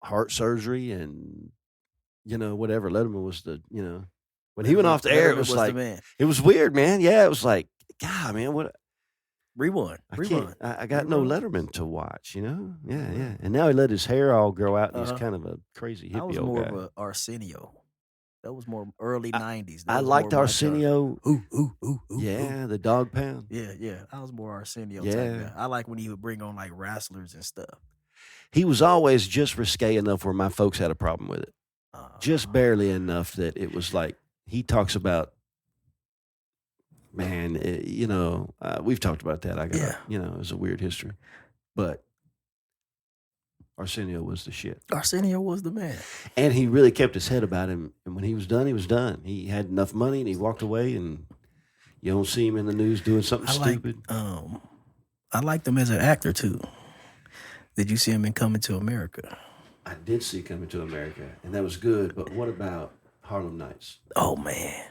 heart surgery and, whatever. Letterman was when he went off the air, it was like, it was weird, man. Yeah, it was like, God, man, what? Rewind. I got no Letterman to watch, Yeah, yeah. And now he let his hair all grow out, and he's kind of a crazy hippie old guy. I was more of a Arsenio. That was more early 90s. I liked Arsenio. Ooh. Yeah, the dog pound. Yeah. I was more Arsenio type guy. I like when he would bring on like wrestlers and stuff. He was always just risque enough where my folks had a problem with it. Just barely enough that it was like, he talks about, man, we've talked about that. It was a weird history. But Arsenio was the shit. Arsenio was the man. And he really kept his head about him. And when he was done, he was done. He had enough money and he walked away, and you don't see him in the news doing something stupid. I liked him as an actor, too. Did you see him in Coming to America? I did see Coming to America, and that was good. But what about Harlem Nights? Oh, man.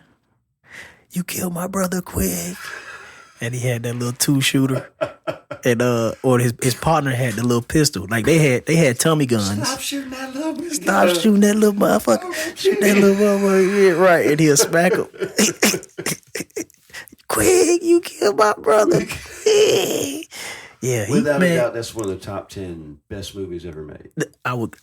You killed my brother quick. And he had that little 2-shooter. And or his partner had the little pistol. Like they had Tommy guns. Stop shooting that little motherfucker. Shoot that little motherfucker. Yeah, right. And he'll smack him. Quick, you killed my brother. Quick. Yeah, without a doubt, that's one of the top 10 best movies ever made. I would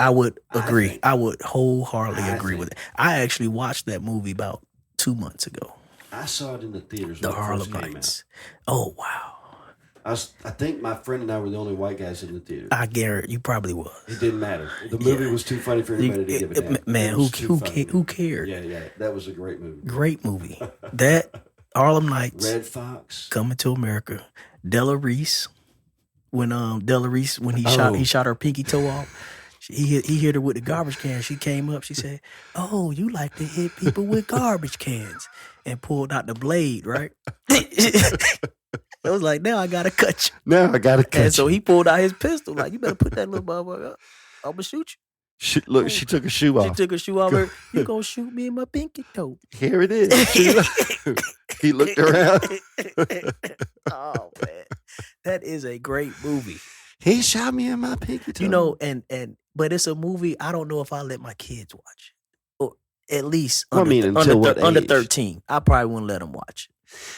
agree. I would wholeheartedly agree with it. I actually watched that movie about 2 months ago. I saw it in the theaters. The Harlem Nights. Oh, wow. I think my friend and I were the only white guys in the theater. I guarantee you probably was. It didn't matter. The movie was too funny for anybody to give it down. Man, who cared? Yeah. That was a great movie. Great movie. That, Harlem Nights. Red Fox. Coming to America. Della Reese. When he shot her pinky toe off. He hit her with the garbage can. She came up. She said, "Oh, you like to hit people with garbage cans," and pulled out the blade. Right? It was like, now I gotta cut you. And so he pulled out his pistol. Like, you better put that little motherfucker up. I'm gonna shoot you. She took a shoe off. She took a shoe off. You gonna shoot me in my pinky toe? Here it is. He looked around. Oh man, that is a great movie. He shot me in my pinky toe. But it's a movie I don't know if I let my kids watch it. Or at least under 13. I probably wouldn't let them watch it.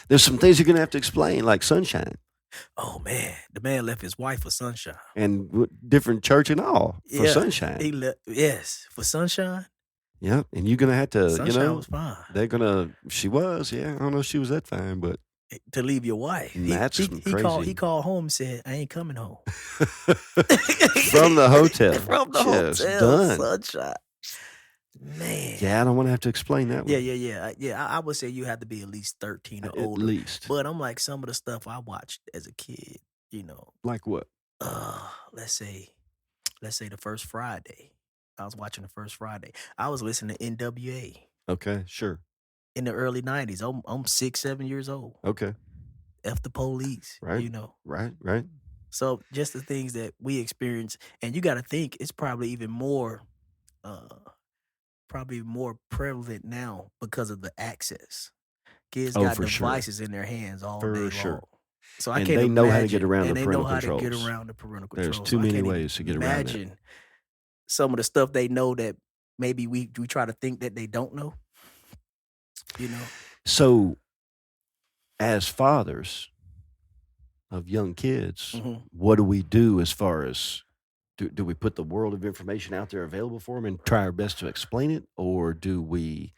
There's some things you're going to have to explain, like Sunshine. Oh, man. The man left his wife for Sunshine. And different church and all for Sunshine. For Sunshine. Yeah, and you're going to have to, Sunshine was fine. She was, yeah. I don't know if she was that fine, but. To leave your wife. That's crazy. He called home and said, I ain't coming home. From the hotel. From the hotel. Done. Sunshine. Man. Yeah, I don't want to have to explain that one. Yeah. I would say you have to be at least 13 or older. At least. But I'm like, some of the stuff I watched as a kid, Like what? Let's say the First Friday. I was watching the First Friday. I was listening to NWA. Okay, sure. In the early 90s. I'm 6, 7 years old. Okay. F the police. Right. Right. So just the things that we experience, and you got to think it's probably even more prevalent now because of the access. Kids got devices in their hands all day long. So I can't they know how to imagine- get around the and they parental know how controls. to get around the parental There's controls. too So I many can't ways to get around that. imagine some of the stuff they know that maybe we try to think that they don't know. So, as fathers of young kids, what do we do as far as, do we put the world of information out there available for them and try our best to explain it? Or do we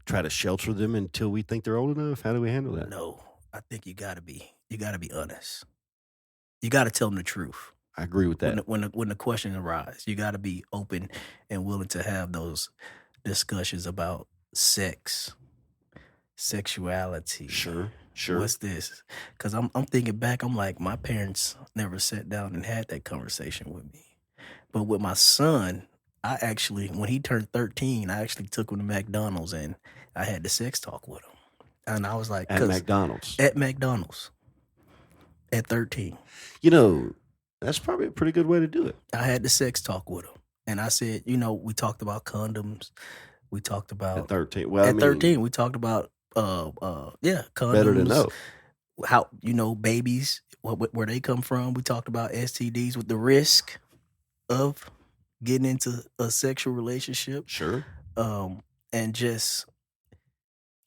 try to shelter them until we think they're old enough? How do we handle that? No, I think you gotta be honest. You gotta tell them the truth. I agree with that. When the question arises, you gotta be open and willing to have those discussions about sex, sexuality. Sure. What's this? Because I'm thinking back, I'm like, my parents never sat down and had that conversation with me. But with my son, I actually, when he turned 13, I actually took him to McDonald's and I had the sex talk with him. And I was like, At McDonald's. At 13. That's probably a pretty good way to do it. I had the sex talk with him. And I said, we talked about condoms. We talked about at 13. Well, at 13, we talked about condoms. Better to know how babies, where they come from. We talked about STDs with the risk of getting into a sexual relationship. Sure. And just,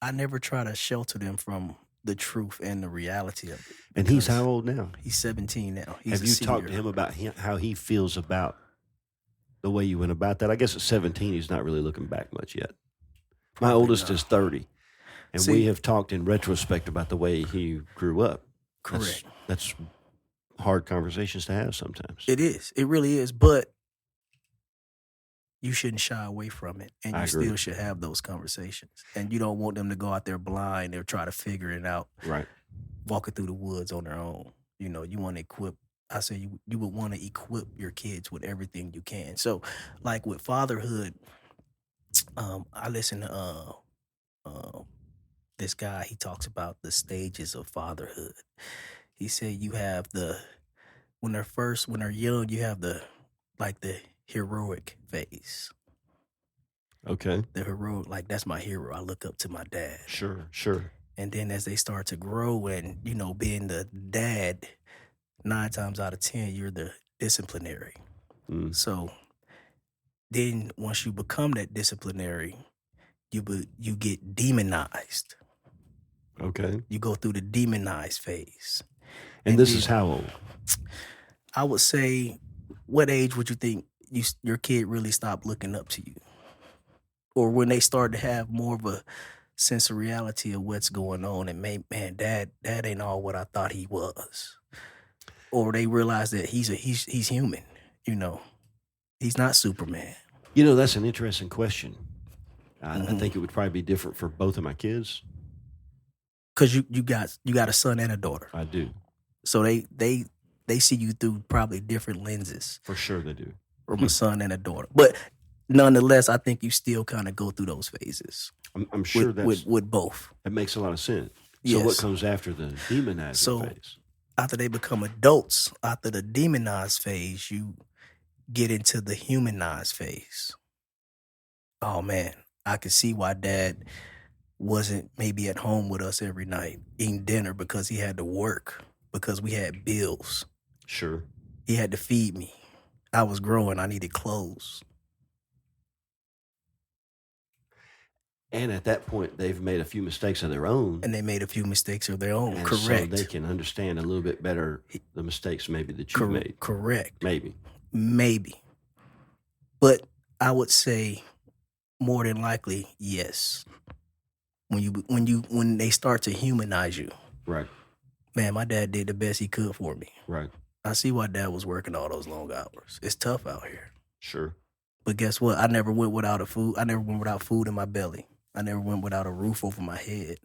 I never try to shelter them from the truth and the reality of it. And he's how old now? He's 17 now. He's Have you talked to him about how he feels about the way you went about that? I guess at 17, he's not really looking back much yet. My oldest is 30. And we have talked in retrospect about the way he grew up. Correct. That's hard conversations to have sometimes. It is. It really is. But you shouldn't shy away from it. And you still should have those conversations. And you don't want them to go out there blind or try to figure it out. Right. Walking through the woods on their own. You know, you want to equip. I say you would want to equip your kids with everything you can. So, like with fatherhood, I listen to this guy. He talks about the stages of fatherhood. He said you have when they're young, you have the heroic phase. Okay. The heroic, like, that's my hero. I look up to my dad. Sure. And then as they start to grow and, you know, being the dad, 9 times out of 10, you're the disciplinary. So then once you become that disciplinary, you get demonized. Okay. You go through the demonized phase. And this is how old? I would say, what age would you think your kid really stopped looking up to you? Or when they start to have more of a sense of reality of what's going on and man, dad ain't all what I thought he was. Or they realize that he's human, you know. He's not Superman. You know, that's an interesting question. I think it would probably be different for both of my kids. Because you got a son and a daughter. I do. So they see you through probably different lenses. For sure they do. From a son and a daughter. But nonetheless, I think you still kind of go through those phases. I'm sure with both. That makes a lot of sense. Yes. So what comes after the demonizing phase? After they become adults, after the demonized phase, you get into the humanized phase. Oh man, I can see why dad wasn't maybe at home with us every night eating dinner because he had to work, because we had bills. Sure. He had to feed me. I was growing. I needed clothes. And at that point, they've made a few mistakes of their own. And they made a few mistakes of their own. And correct. So they can understand a little bit better the mistakes maybe that you made. Correct. Maybe. But I would say more than likely, yes. When they start to humanize you. Right. Man, my dad did the best he could for me. Right. I see why dad was working all those long hours. It's tough out here. Sure. But guess what? I never went without food. I never went without food in my belly. I never went without a roof over my head.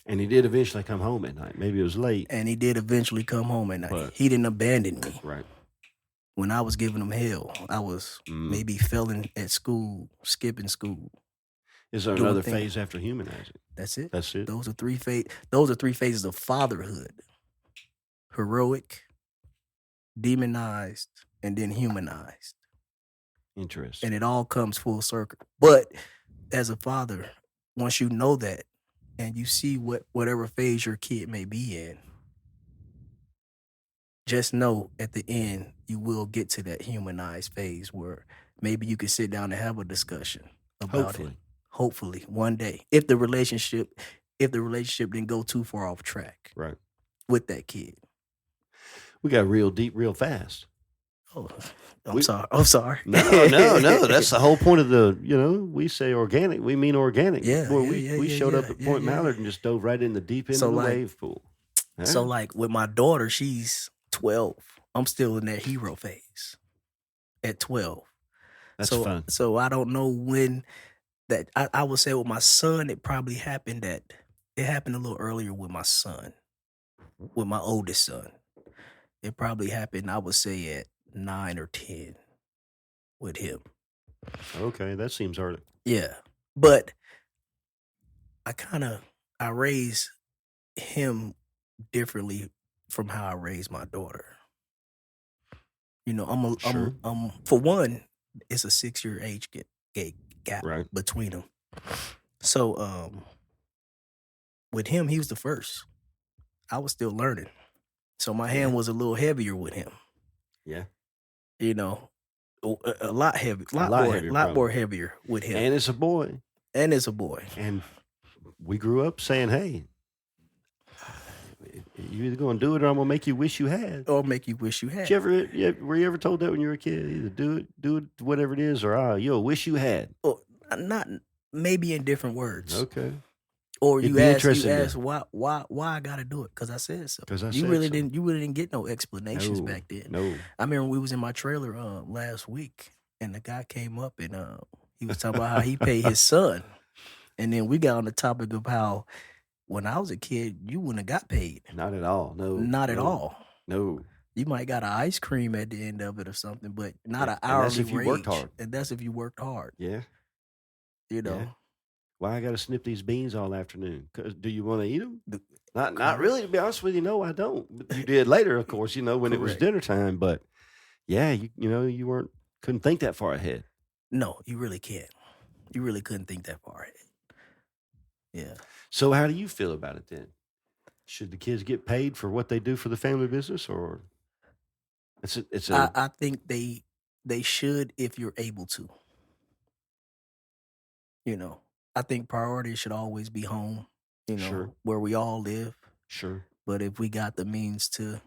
And he did eventually come home at night. Maybe it was late. And he did eventually come home at night. But he didn't abandon me. Right. When I was giving him hell, I was maybe failing at school, skipping school. Is there another phase after humanizing? That's it. Those are 3 phases of fatherhood. Heroic, demonized, and then humanized. Interesting. And it all comes full circle. But as a father, once you know that and you see whatever phase your kid may be in, just know at the end you will get to that humanized phase where maybe you can sit down and have a discussion about it. Hopefully one day. If the relationship didn't go too far off track. Right. With that kid. We got real deep real fast. Oh, I'm sorry. No. That's the whole point of we say organic. We mean organic. Yeah. We showed up at Point Mallard and just dove right in the deep end of the wave pool. Huh? So like with my daughter, she's 12. I'm still in that hero phase at 12. That's fun. So I don't know when that, I would say with my son, it probably happened it happened a little earlier with my son, with my oldest son. It probably happened, I would say, at 9 or 10 with him. Okay, that seems early. Yeah. But I raised him differently from how I raised my daughter. You know, I'm for one, it's a 6-year age gap between them. So with him, he was the first. I was still learning. So my hand was a little heavier with him. Yeah. You know, A lot heavy, lot more heavier with him. And it's a boy. And we grew up saying, hey, you're either going to do it or I'm going to make you wish you had. Or make you wish you had. Were you ever told that when you were a kid? Either do it, whatever it is, or you'll wish you had. Well, not maybe in different words. Okay. Or you ask why I got to do it? Because I said so. You really didn't get no explanations back then. No. I remember we was in my trailer last week, and the guy came up and he was talking about how he paid his son, and then we got on the topic of how when I was a kid, you wouldn't have got paid. Not at all. No. Not at all. No. You might got an ice cream at the end of it or something, but not an hourly wage. That's if you worked hard. And that's if you worked hard. Yeah. You know. Yeah. Why I got to snip these beans all afternoon? 'Cause do you want to eat them? Not really, to be honest with you. No, I don't. You did later, of course, when it was dinner time. But yeah, you couldn't think that far ahead. No, you really can't. You really couldn't think that far ahead. Yeah. So how do you feel about it then? Should the kids get paid for what they do for the family business, or I think they should if you're able to. I think priority should always be home, Sure. where we all live. Sure. But if we got the means to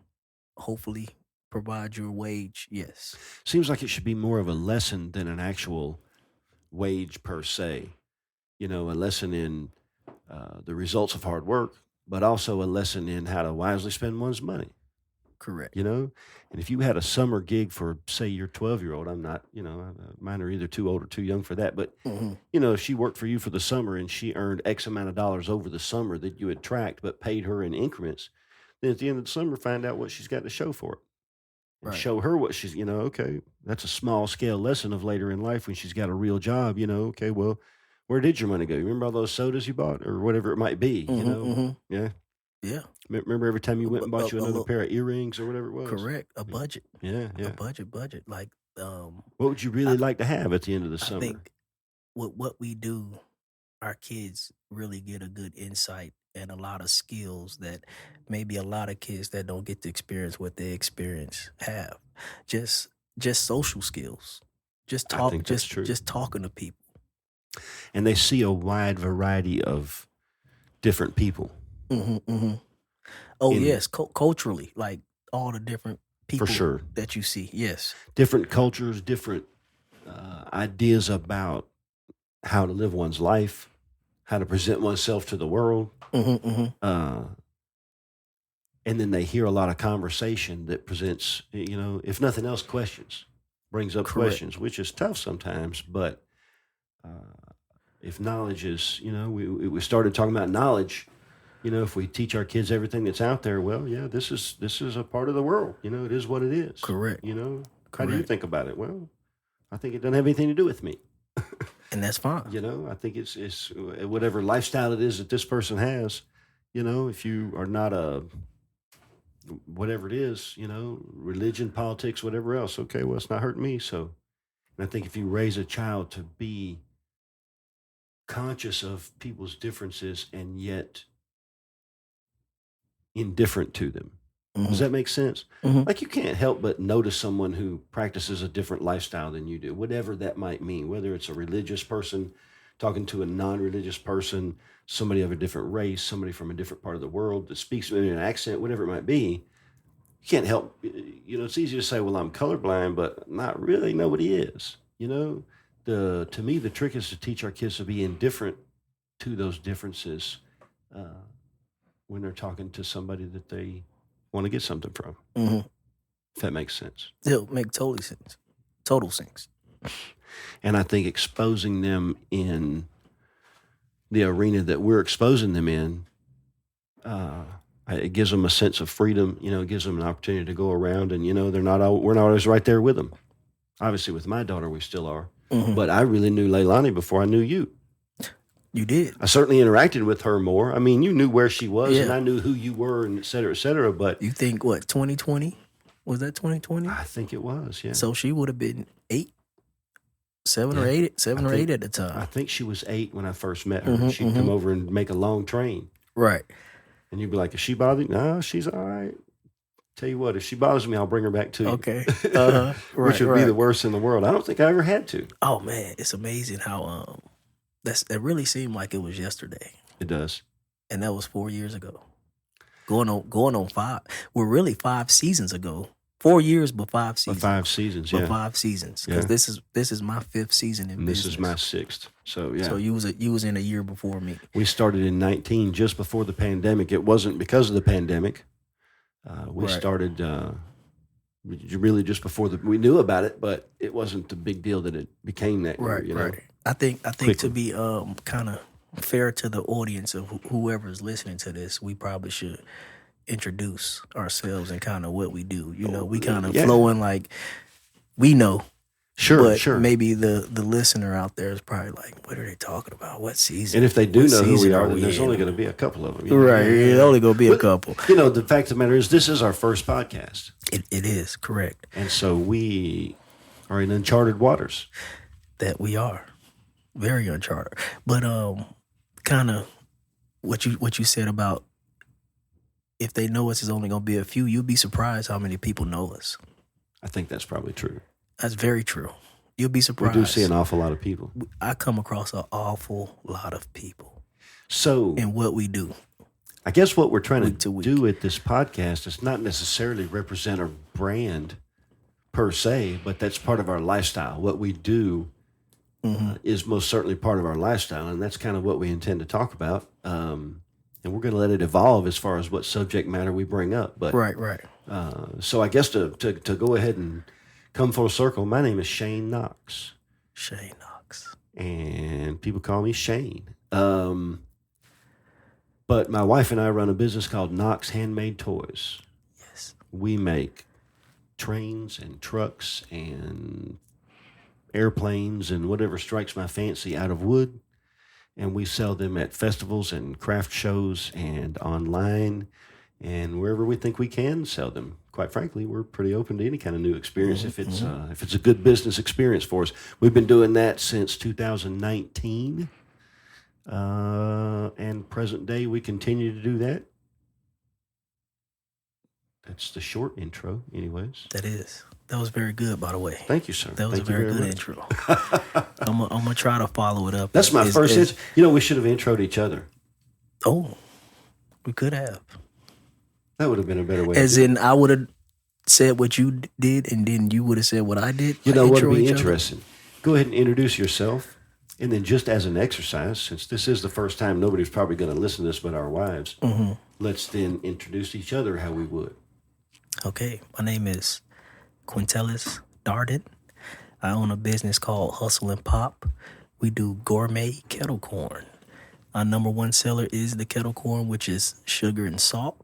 hopefully provide your wage, yes. Seems like it should be more of a lesson than an actual wage per se. A lesson in the results of hard work, but also a lesson in how to wisely spend one's money. Correct. And if you had a summer gig for, say, your 12-year-old, I'm not, mine are either too old or too young for that. But, if she worked for you for the summer and she earned X amount of dollars over the summer that you had tracked, but paid her in increments, then at the end of the summer, find out what she's got to show for it. And Right. show her what she's, okay, that's a small scale lesson of later in life when she's got a real job, okay, well, where did your money go? You remember all those sodas you bought or whatever it might be, Yeah. Yeah. Remember every time you went and bought you another pair of earrings or whatever it was? Correct. A budget. Yeah. A budget. Like, what would you really like to have at the end of the summer? I think with what we do, our kids really get a good insight and a lot of skills that maybe a lot of kids that don't get to experience what they experience have. Just social skills. Just I talk. think that's true. Just talking to people. And they see a wide variety of different people. Oh, yes, culturally, like all the different people For sure. that you see. Yes. Different cultures, different ideas about how to live one's life, how to present oneself to the world. And then they hear a lot of conversation that presents, if nothing else, questions, brings up Correct. questions, which is tough sometimes. But if knowledge is, we started talking about knowledge. If we teach our kids everything that's out there, well, yeah, this is a part of the world. It is what it is. Correct. How do you Correct. think about it? Well, I think it doesn't have anything to do with me. And that's fine. I think it's whatever lifestyle it is that this person has. If you are not whatever it is, religion, politics, whatever else. Okay, well, it's not hurting me. So, and I think if you raise a child to be conscious of people's differences and yet indifferent to them. Does that make sense? Like you can't help but notice someone who practices a different lifestyle than you do, whatever that might mean, whether it's a religious person talking to a non-religious person, somebody of a different race, somebody from a different part of the world that speaks in an accent, whatever it might be. You can't help, it's easy to say, well, I'm colorblind, but not really. Nobody is, to me, the trick is to teach our kids to be indifferent to those differences when they're talking to somebody that they want to get something from. If that makes sense. It'll make total sense. Total sense. And I think exposing them in the arena that we're exposing them in, it gives them a sense of freedom. It gives them an opportunity to go around, and we're not always right there with them. Obviously, with my daughter, we still are. But I really knew Leilani before I knew you. You did. I certainly interacted with her more. I mean, you knew where she was, and I knew who you were, and et cetera, et cetera. But you think what, 2020? Was that 2020? I think it was, yeah. So she would have been 7 or 8 at the time. I think she was 8 when I first met her. She'd come over and make a long train. Right. And you'd be like, is she bothering? No, she's all right. Tell you what, if she bothers me, I'll bring her back to you. Okay. Which would be the worst in the world. I don't think I ever had to. Oh man, it's amazing how that really seemed like it was yesterday. It does. And that was 4 years ago. Going on 5. Well, really 5 seasons ago. 4 years, but 5 seasons. But 5 seasons, yeah. But 5 seasons, because this is my 5th season in business. This is my 6th. So yeah. So you was in a year before me. We started in 19, just before the pandemic. It wasn't because of the pandemic. We started really just before we knew about it, but it wasn't the big deal that it became that year. You know? Right. I think quickly. To be kind of fair to the audience of whoever is listening to this, we probably should introduce ourselves and kind of what we do. You know, we kind of flowing like we know. Sure. Maybe the listener out there is probably like, what are they talking about? What season? And if they do know who we are, then there's only going to be a couple of them. You know? Right. It's only going to be a couple. You know, the fact of the matter is, this is our first podcast. It is, correct. And so we are in uncharted waters. That we are. Very uncharted. But kind of what you said about if they know us is only going to be a few, you'll be surprised how many people know us. I think that's probably true. That's very true. You'll be surprised. We do see an awful lot of people. I come across an awful lot of people. So, in what we do. I guess what we're trying to do at this podcast is not necessarily represent a brand per se, but that's part of our lifestyle. What we do is most certainly part of our lifestyle, and that's kind of what we intend to talk about. And we're going to let it evolve as far as what subject matter we bring up. But right. So I guess to go ahead and come full circle, my name is Shane Knox. Shane Knox. And people call me Shane. But my wife and I run a business called Knox Handmade Toys. Yes. We make trains and trucks and airplanes and whatever strikes my fancy out of wood. And we sell them at festivals and craft shows and online and wherever we think we can sell them. Quite frankly, we're pretty open to any kind of new experience if it's a good business experience for us. We've been doing that since 2019, and present day we continue to do that. That's the short intro, anyways. That was very good, by the way. Thank you, sir. That was a very good intro. I'm gonna try to follow it up. That's my first intro. You know, we should have introed each other. Oh, we could have. That would have been a better way. As in, I would have said what you did, and then you would have said what I did. You know what would be interesting? Go ahead and introduce yourself, and then just as an exercise, since this is the first time nobody's probably going to listen to this but our wives, let's then introduce each other how we would. Okay, my name is Quintelis Darden. I own a business called Hustle and Pop. We do gourmet kettle corn. Our number one seller is the kettle corn, which is sugar and salt.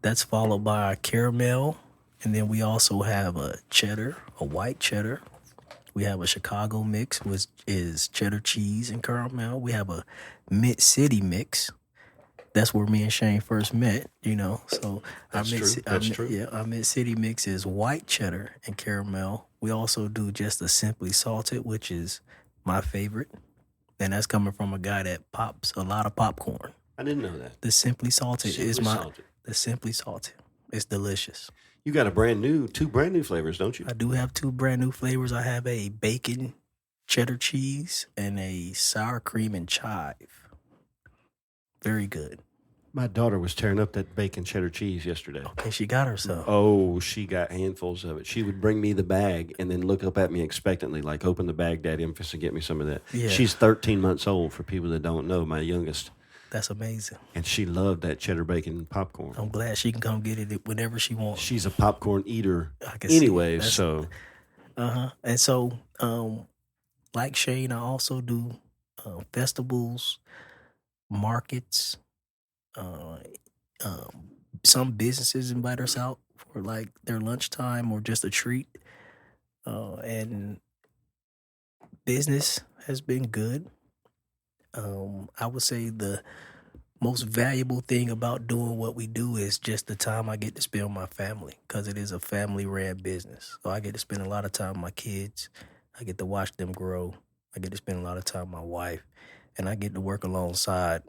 That's followed by our caramel. And then we also have a cheddar, a white cheddar. We have a Chicago mix, which is cheddar cheese and caramel. We have a Mid-City mix. That's where me and Shane first met, you know. So That's true. Yeah, our Mid-City mix is white cheddar and caramel. We also do just a Simply Salted, which is my favorite. And that's coming from a guy that pops a lot of popcorn. I didn't know that. The Simply Salted The Simply Salted. It's delicious. You got two brand new flavors, don't you? I do have 2 brand new flavors. I have a bacon cheddar cheese and a sour cream and chive. Very good. My daughter was tearing up that bacon cheddar cheese yesterday. Okay, she got herself. Oh, she got handfuls of it. She would bring me the bag and then look up at me expectantly, like, open the bag, Daddy, I'm supposed to get me some of that. Yeah. She's 13 months old, for people that don't know, my youngest. That's amazing. And she loved that cheddar bacon popcorn. I'm glad she can come get it whenever she wants. She's a popcorn eater I can anyway, see. so. And so, like Shane, I also do festivals, markets. Some businesses invite us out for like their lunchtime or just a treat. And business has been good. I would say the most valuable thing about doing what we do is just the time I get to spend with my family, because it is a family-ran business. So I get to spend a lot of time with my kids. I get to watch them grow. I get to spend a lot of time with my wife. And I get to work alongside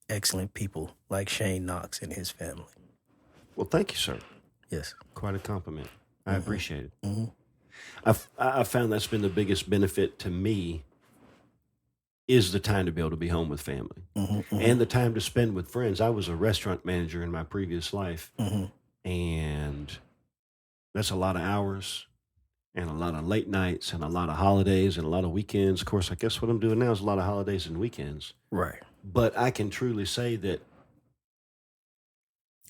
excellent people like Shane Knox and his family. Well, thank you, sir. Yes. Quite a compliment. I appreciate it. Mm-hmm. I found that's been the biggest benefit to me is the time to be able to be home with family and the time to spend with friends. I was a restaurant manager in my previous life, and that's a lot of hours and a lot of late nights and a lot of holidays and a lot of weekends. Of course, I guess what I'm doing now is a lot of holidays and weekends. Right. But I can truly say that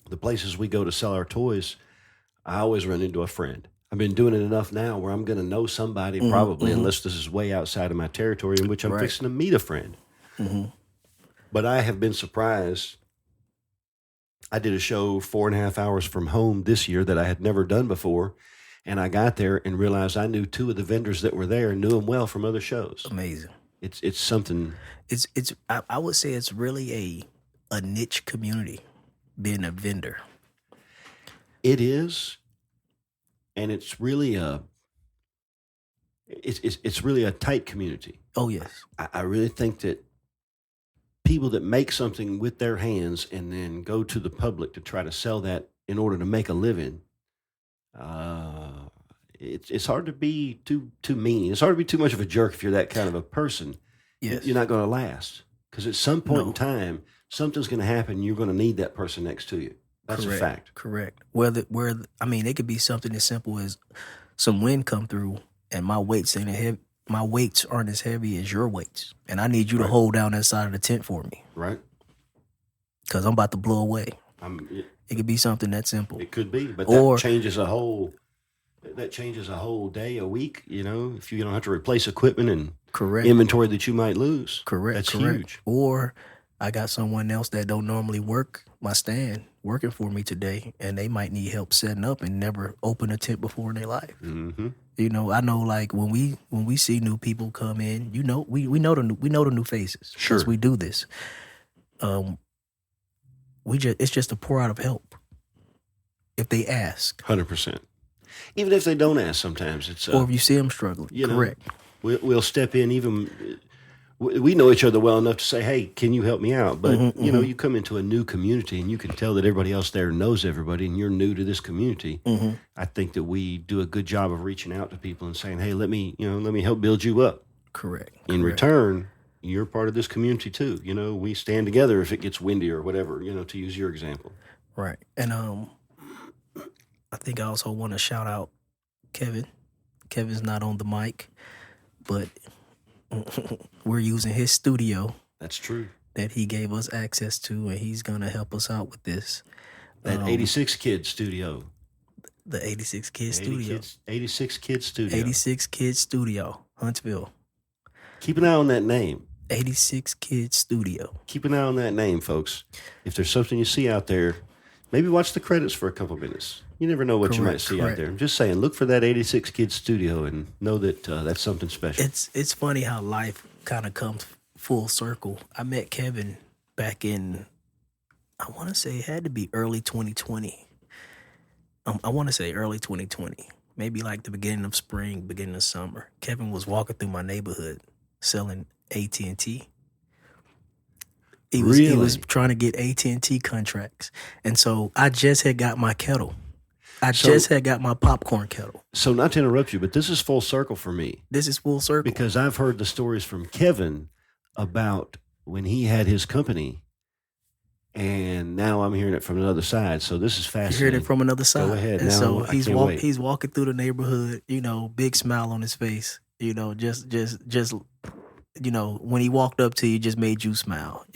the places we go to sell our toys, I always run into a friend. I've been doing it enough now where I'm going to know somebody probably, unless this is way outside of my territory, in which I'm fixing to meet a friend. But I have been surprised. I did a show 4.5 hours from home this year that I had never done before. And I got there and realized I knew 2 of the vendors that were there and knew them well from other shows. Amazing. It's something. I would say it's really a niche community, being a vendor. It is. And it's really it's really a tight community. Oh, yes. I really think that people that make something with their hands and then go to the public to try to sell that in order to make a living, it's hard to be too mean. It's hard to be too much of a jerk if you're that kind of a person. Yes. You're not going to last, because at some point in time, something's going to happen. And you're going to need that person next to you. That's a fact. Correct. It could be something as simple as some wind come through and my weights aren't as heavy as your weights, and I need you to hold down that side of the tent for me. Right. Because I'm about to blow away. It could be something that simple. It could be, but that changes a whole day, a week. If you don't have to replace equipment and inventory that you might lose. That's huge. Or I got someone else that don't normally work my stand working for me today, and they might need help setting up and never open a tent before in their life. I know, like when we see new people come in, we know the new faces. Sure, we do this. It's just a pour out of help if they ask. 100%. Even if they don't ask, sometimes it's or if you see them struggling. Correct. We'll step in. Even we know each other well enough to say, "Hey, can you help me out?" But you come into a new community and you can tell that everybody else there knows everybody, and you're new to this community. I think that we do a good job of reaching out to people and saying, "Hey, let me help build you up." Correct. In return, you're part of this community too. We stand together if it gets windy or whatever. To use your example. Right. And I think I also want to shout out Kevin. Kevin's not on the mic, but we're using his studio. That's true. That he gave us access to, and he's going to help us out with this. That 86 Kid Studio. The 86 Kid Studio. 86 Kid Studio. 86 Kid Studio, Huntsville. Keep an eye on that name. 86 Kid Studio. Keep an eye on that name, folks. If there's something you see out there, maybe watch the credits for a couple minutes. You never know what you might see out there. I'm just saying, look for that 86 Kid Studio and know that that's something special. It's funny how life kind of comes full circle. I met Kevin back in, I want to say it had to be early 2020. I want to say early 2020, maybe like the beginning of spring, beginning of summer. Kevin was walking through my neighborhood selling AT&T. He was trying to get AT&T contracts. And so I just had got my kettle. I just had got my popcorn kettle. So not to interrupt you, but this is full circle for me. This is full circle. Because I've heard the stories from Kevin about when he had his company, and now I'm hearing it from another side. So this is fascinating. You're hearing it from another side. Go ahead. And now, so he's walking through the neighborhood, big smile on his face, just when he walked up to you, just made you smile,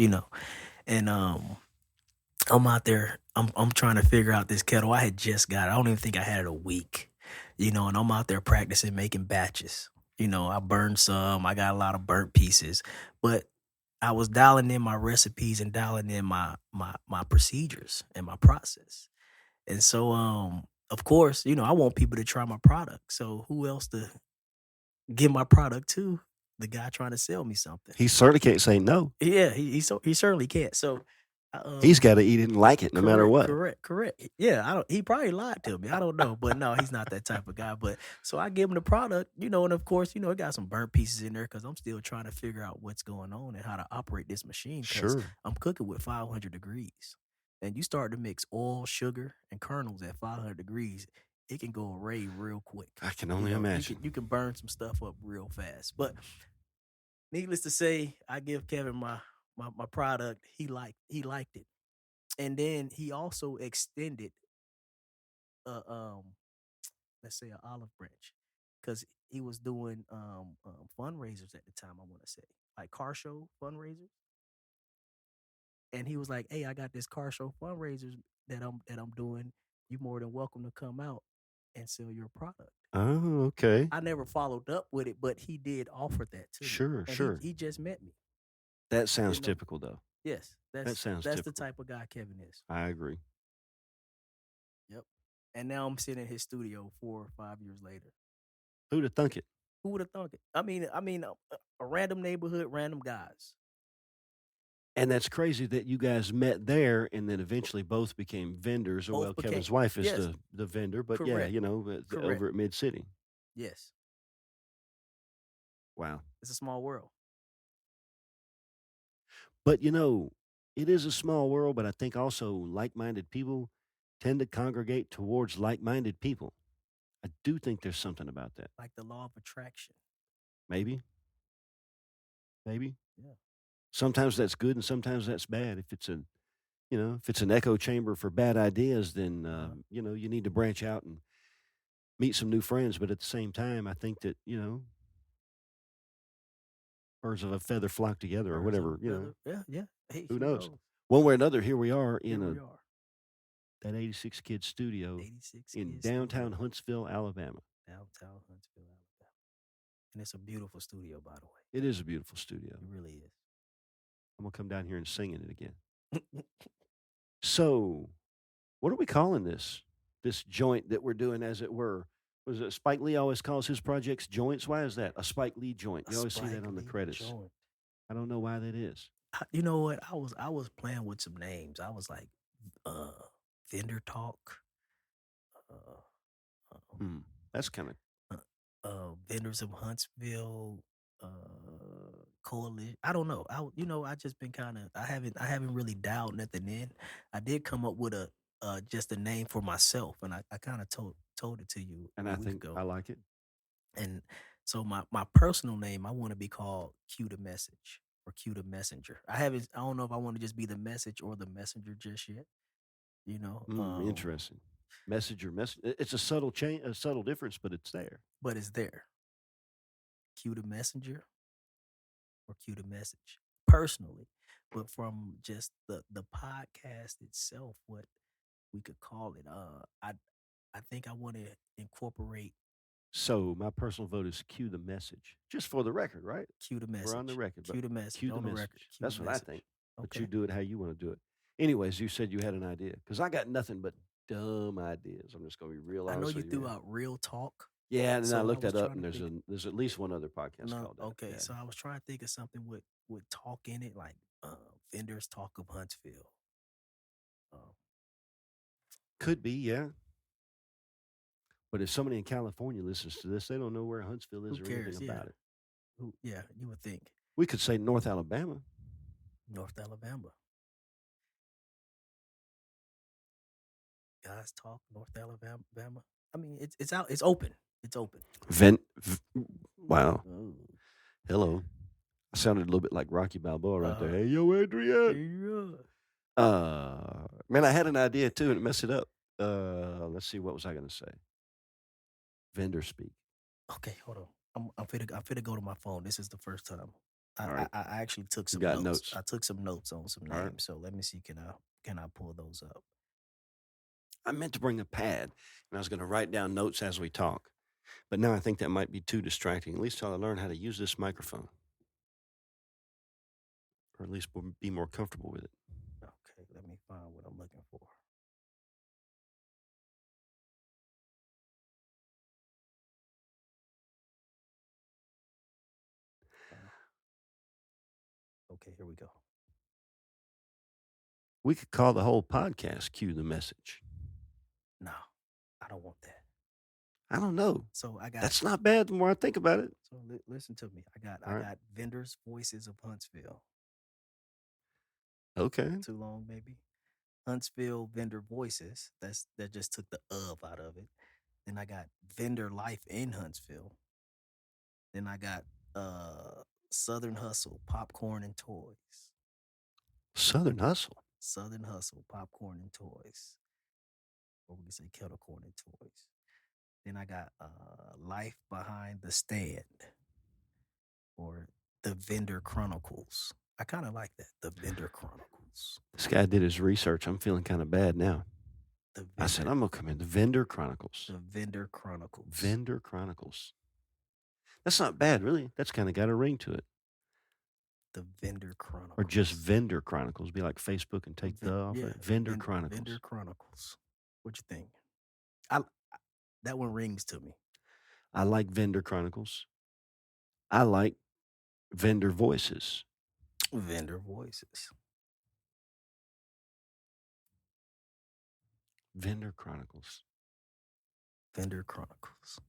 And I'm out there, I'm trying to figure out this kettle. I had just got it. I don't even think I had it a week, and I'm out there practicing making batches. I burned some, I got a lot of burnt pieces, but I was dialing in my recipes and dialing in my procedures and my process. And so, of course, I want people to try my product. So who else to give my product to? The guy trying to sell me something. He certainly can't say no. Yeah, he certainly can't. So he's got to eat it and like it no matter what. Correct. Yeah, he probably lied to me. I don't know, but no, he's not that type of guy. But so I give him the product, and of course, it got some burnt pieces in there because I'm still trying to figure out what's going on and how to operate this machine. Sure, I'm cooking with 500 degrees. and you start to mix oil, sugar, and kernels at 500 degrees, it can go array real quick. I can only imagine. You can burn some stuff up real fast. But needless to say, I give Kevin my product. He liked it, and then he also extended let's say an olive branch, because he was doing fundraisers at the time. I want to say like car show fundraisers, and he was like, "Hey, I got this car show fundraisers that I'm doing. You more than welcome to come out and sell your product." Oh, okay. I never followed up with it, but he did offer that to me. Sure, And sure. he just met me. That sounds typical, though. Yes, that sounds that's typical. the type of guy Kevin is. I agree. Yep. And now I'm sitting in his studio 4 or 5 years later. Who'd have thunk it? Who would have thunk it? I mean, a random neighborhood, random guys. And that's crazy that you guys met there and then eventually both became vendors. Kevin's wife is the vendor, but Correct. yeah, over at Mid City. Yes. Wow. It's a small world. But it is a small world, but I think also like-minded people tend to congregate towards like-minded people. I do think there's something about that. Like the law of attraction. Maybe. Yeah. Sometimes that's good and sometimes that's bad. If it's an echo chamber for bad ideas, then you need to branch out and meet some new friends. But at the same time, I think that birds of a feather flock together, or whatever. Yeah. Hey, who knows? One way or another, here we are in that 86 kid studio in downtown Huntsville, Alabama. Downtown Huntsville, Alabama. And it's a beautiful studio, by the way. It is a beautiful studio. It really is. I'm going to come down here and sing in it again. So, what are we calling this joint that we're doing, as it were? Was it Spike Lee always calls his projects joints? Why is that? A Spike Lee joint. You always see that on the credits. Joint. I don't know why that is. You know what? I was playing with some names. I was like, Vendor Talk. That's kind of Vendors of Huntsville, Coalition. I don't know. I just been I haven't really dialed nothing in. I did come up with a just a name for myself, and I kind of told it to you. And I think I like it. And so my personal name, I want to be called Q the Message or Q the Messenger. I don't know if I want to just be the message or the messenger just yet. Interesting. Messenger. It's a subtle change, a subtle difference, but it's there. But it's there. Q the Messenger or Q the Message, personally. But from just the podcast itself, what we could call it, I think I want to incorporate. So my personal vote is Q the Message, just for the record, right? Q the Message. We're on the record. Q the Message. Q the on the message. record. Q That's the what message. I think. Okay. But you do it how you want to do it. Anyways, you said you had an idea, because I got nothing but dumb ideas. I'm just going to be real honest. I know you threw out Real Talk. Yeah, and then I looked that up, and there's at least one other podcast called that. Okay, so I was trying to think of something with talk in it, like Vendors Talk of Huntsville. Could be, yeah. But if somebody in California listens to this, they don't know where Huntsville is or anything about it. Yeah, you would think. We could say North Alabama. North Alabama. Guys Talk, North Alabama. I mean, it's out. It's open. It's open. Wow. Ooh. Hello. I sounded a little bit like Rocky Balboa right there. Hey, yo, Adrian. Man, I had an idea too, and it messed it up. Let's see. What was I going to say? Vendor speak. Okay, hold on. I'm finna go to my phone. This is the first time. I actually took some notes. I took some notes on some names. Right. So let me see. Can I pull those up? I meant to bring a pad, and I was going to write down notes as we talk. But now I think that might be too distracting, at least till I learn how to use this microphone. Or at least be more comfortable with it. Okay, let me find what I'm looking for. Okay, here we go. We could call the whole podcast Cue the Message. No, I don't want that. I don't know. So I got. That's not bad the more I think about it. So listen to me. I got Vendors Voices of Huntsville. Okay. Too long, maybe. Huntsville Vendor Voices. That just took the out of it. Then I got Vendor Life in Huntsville. Then I got Southern Hustle, Popcorn and Toys. Southern Hustle. Southern Hustle, Popcorn and Toys. Or we can say Kettle Corn and Toys. Then I got Life Behind the Stand, or the Vendor Chronicles. I kind of like that, the Vendor Chronicles. This guy did his research. I'm feeling kind of bad now. I said, I'm going to come in. The Vendor Chronicles. The Vendor Chronicles. Vendor Chronicles. That's not bad, really. That's kind of got a ring to it. The Vendor Chronicles. Or just Vendor Chronicles. Be like Facebook and take the off. Yeah, Vendor Chronicles. Vendor Chronicles. What you think? That one rings to me. I like Vendor Chronicles. I like Vendor Voices. Vendor Voices. Vendor Chronicles. Vendor Chronicles.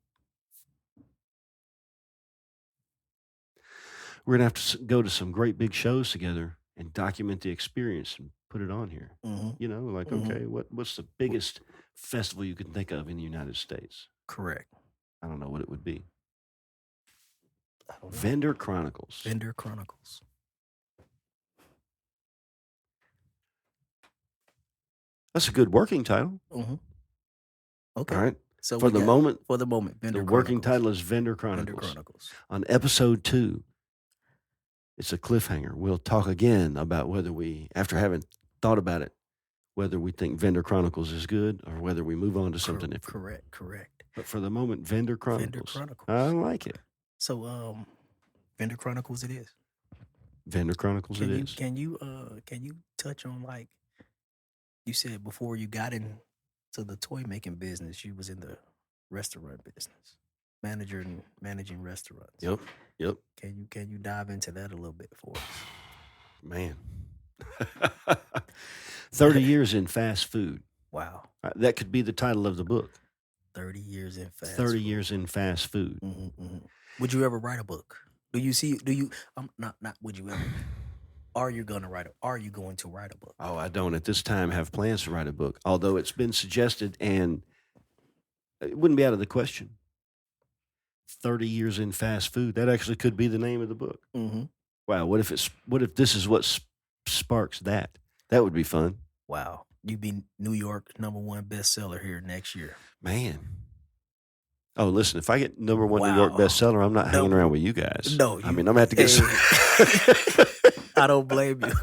We're going to have to go to some great big shows together and document the experience and put it on here. Mm-hmm. You know, like, okay, what's the biggest festival you can think of in the United States? Correct. I don't know what it would be. I don't know. Vendor Chronicles. Vendor Chronicles. That's a good working title. Mm-hmm. Okay. All right. So for the moment, Vendor the working Chronicles. title is Vendor Chronicles. Vendor Chronicles. On episode 2, it's a cliffhanger. We'll talk again about whether we, after having thought about it, whether we think Vendor Chronicles is good or whether we move on to something different. Correct. But for the moment, Vendor Chronicles. Vendor Chronicles. I like it. So, Vendor Chronicles it is. Vendor Chronicles it is. Can you touch on, like, you said before you got into the toy making business, you was in the restaurant business, managing restaurants. Yep. Can you dive into that a little bit for us? Man. 30 years in fast food. Wow. That could be the title of the book. 30 years in fast 30 food. years in fast food. Mm-hmm. Would you ever write a book? Not would you ever? Are you going to write a book? Oh, I don't at this time have plans to write a book, although it's been suggested and it wouldn't be out of the question. 30 years in fast food. That actually could be the name of the book. Mm-hmm. Wow. What if this is what sparks that? That would be fun. Wow. You'd be New York #1 bestseller here next year. Man. Oh, listen, if I get #1 New York bestseller, I'm not hanging around with you guys. No. I'm going to have to get some. I don't blame you.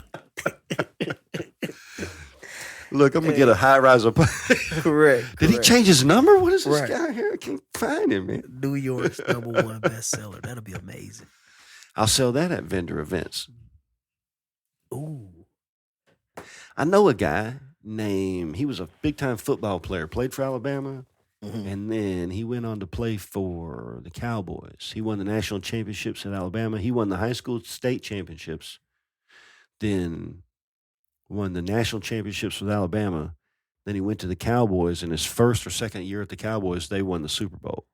Look, I'm going to get a high-rise apartment. Correct. Did he change his number? What is this guy here? I can't find him, man. New York's #1 bestseller. That'll be amazing. I'll sell that at vendor events. Ooh. I know a guy he was a big-time football player, played for Alabama, and then he went on to play for the Cowboys. He won the national championships at Alabama. He won the high school state championships, then won the national championships with Alabama. Then he went to the Cowboys. In his first or second year at the Cowboys, they won the Super Bowl.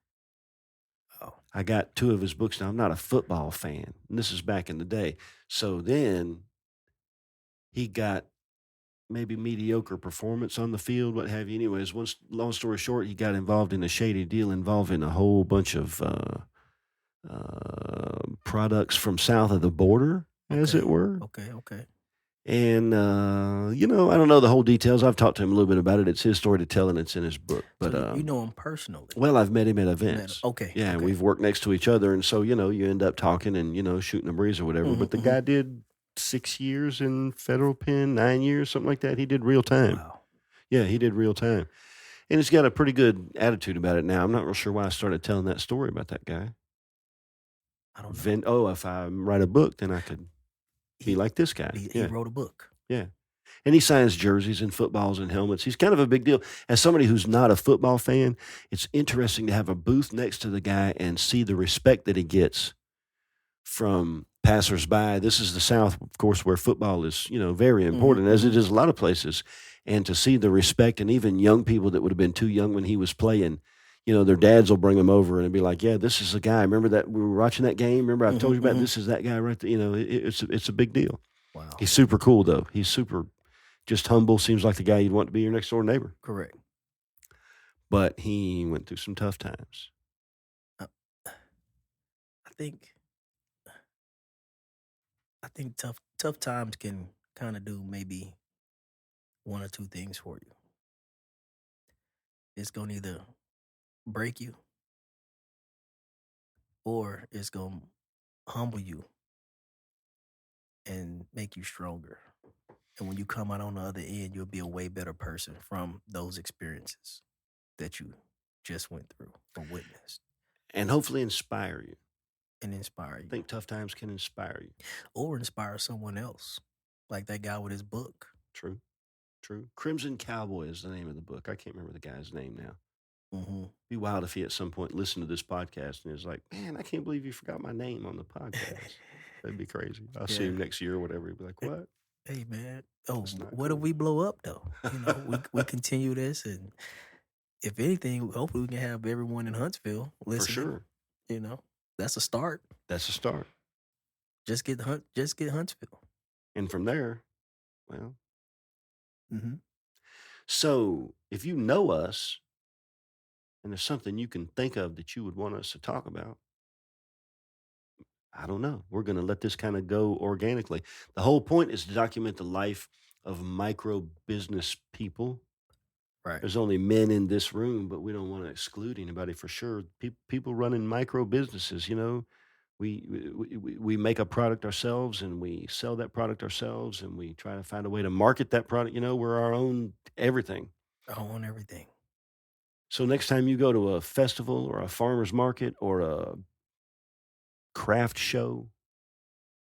Oh. I got 2 of his books now. I'm not a football fan, and this is back in the day. So then he got maybe mediocre performance on the field, what have you. Anyways, long story short, he got involved in a shady deal involving a whole bunch of products from south of the border, as it were. Okay. And, I don't know the whole details. I've talked to him a little bit about it. It's his story to tell, and it's in his book. But so you know him personally? Well, I've met him at events. Okay. Yeah, and we've worked next to each other. And so, you end up talking and, shooting a breeze or whatever. But the guy did 6 years in federal pen, 9 years, something like that. He did real time. Wow. Yeah, he did real time. And he's got a pretty good attitude about it now. I'm not real sure why I started telling that story about that guy. I don't know. If I write a book, then I could be like this guy. He wrote a book. Yeah. And he signs jerseys and footballs and helmets. He's kind of a big deal. As somebody who's not a football fan, it's interesting to have a booth next to the guy and see the respect that he gets from passersby. This is the South, of course, where football is, very important, as it is a lot of places. And to see the respect, and even young people that would have been too young when he was playing, their dads will bring them over and be like, yeah, this is the guy. Remember that we were watching that game? Remember I told you about this is that guy right there. It's a big deal. Wow. He's super cool, though. He's super just humble, seems like the guy you'd want to be your next door neighbor. Correct. But he went through some tough times. I think tough times can kind of do maybe one or two things for you. It's gonna either break you or it's gonna humble you and make you stronger. And when you come out on the other end, you'll be a way better person from those experiences that you just went through or witnessed. And hopefully inspire you. And inspire you. I think tough times can inspire you. Or inspire someone else. Like that guy with his book. True. Crimson Cowboy is the name of the book. I can't remember the guy's name now. Mm-hmm. Be wild if he at some point listened to this podcast and is like, man, I can't believe you forgot my name on the podcast. That'd be crazy. I'll see him next year or whatever. He'd be like, what? Hey, man. Oh, what if we blow up, though? You know, we continue this. And if anything, hopefully we can have everyone in Huntsville listening. For sure. You know, that's a start. Just get Huntsville. And from there, well. Mm-hmm. So if you know us and there's something you can think of that you would want us to talk about, I don't know. We're going to let this kind of go organically. The whole point is to document the life of micro business people. Right. There's only men in this room, but we don't want to exclude anybody for sure. People running micro businesses, you know, we make a product ourselves and we sell that product ourselves and we try to find a way to market that product. You know, we're our own everything. Own everything. So next time you go to a festival or a farmer's market or a craft show,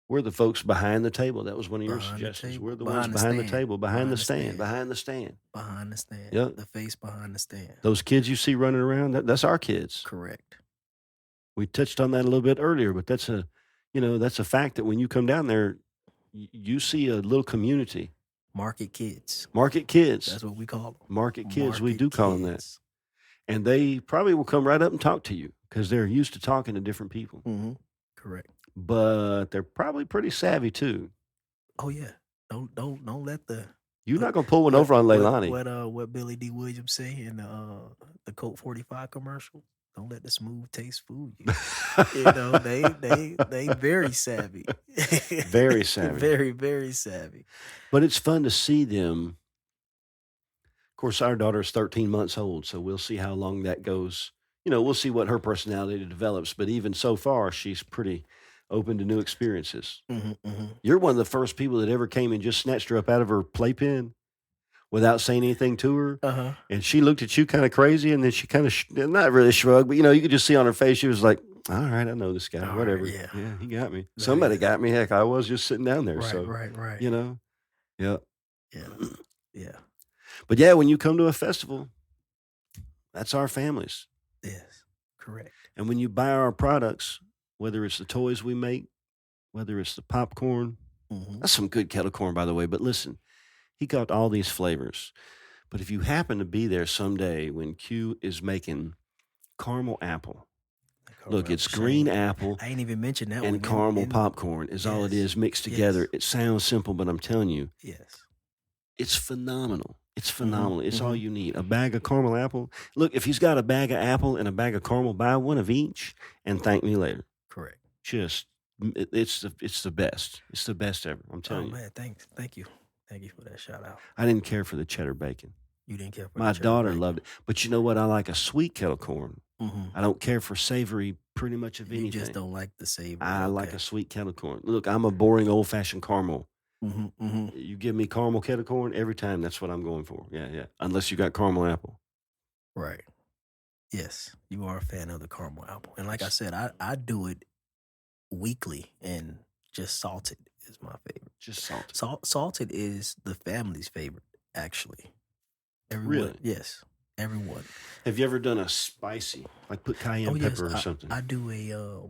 we're the folks behind the table. That was one of your suggestions. We're the ones behind the table, behind the stand. Yep. The face behind the stand. Those kids you see running around, that's our kids. Correct. We touched on that a little bit earlier, but that's a fact that when you come down there, you see a little community. Market kids. That's what we call them. Market kids. We do call them that. And they probably will come right up and talk to you because they're used to talking to different people. Mm-hmm. Correct. But they're probably pretty savvy too. Oh yeah. Don't let the. You're not gonna pull one over on Leilani. What Billy D. Williams say in the Colt 45 commercial? Don't let the smooth taste fool you. You know, they very savvy. Very savvy. Very, very savvy. But it's fun to see them. Of course, our daughter is 13 months old, so we'll see how long that goes. You know, we'll see what her personality develops. But even so far, she's pretty open to new experiences. Mm-hmm, mm-hmm. You're one of the first people that ever came and just snatched her up out of her playpen without saying anything to her. Uh-huh. And she looked at you kind of crazy, and then she kind of, not really shrugged, but, you know, you could just see on her face, she was like, all right, I know this guy, whatever. Right, yeah, he got me. Somebody got me. Heck, I was just sitting down there. Right. You know? Yeah. Yeah. But yeah, when you come to a festival, that's our families. Yes, correct. And when you buy our products, whether it's the toys we make, whether it's the popcorn, that's some good kettle corn, by the way. But listen, he got all these flavors. But if you happen to be there someday when Q is making caramel apple, look, it's green apple. I ain't even mentioned that and one. Caramel popcorn is all it is mixed together. Yes. It sounds simple, but I'm telling you, yes, it's phenomenal. It's phenomenal. It's all you need. A bag of caramel apple. Look, if he's got a bag of apple and a bag of caramel, buy one of each and thank me later. Correct. Just, it's the best. It's the best ever. I'm telling you. Oh man, thank you for that shout out. I didn't care for the cheddar bacon. You didn't care for my daughter loved it. But you know what? I like a sweet kettle corn. I don't care for savory pretty much of anything. You just don't like the savory. I like a sweet kettle corn. Look, I'm a boring old-fashioned caramel. You give me caramel kettle corn every time. That's what I'm going for. Yeah. Unless you got caramel apple. Right. Yes, you are a fan of the caramel apple, and like I said, I do it weekly, and just salted is my favorite. Just salted. Salted is the family's favorite, actually. Everyone, really? Yes, everyone. Have you ever done a spicy, like put cayenne pepper or something? I do a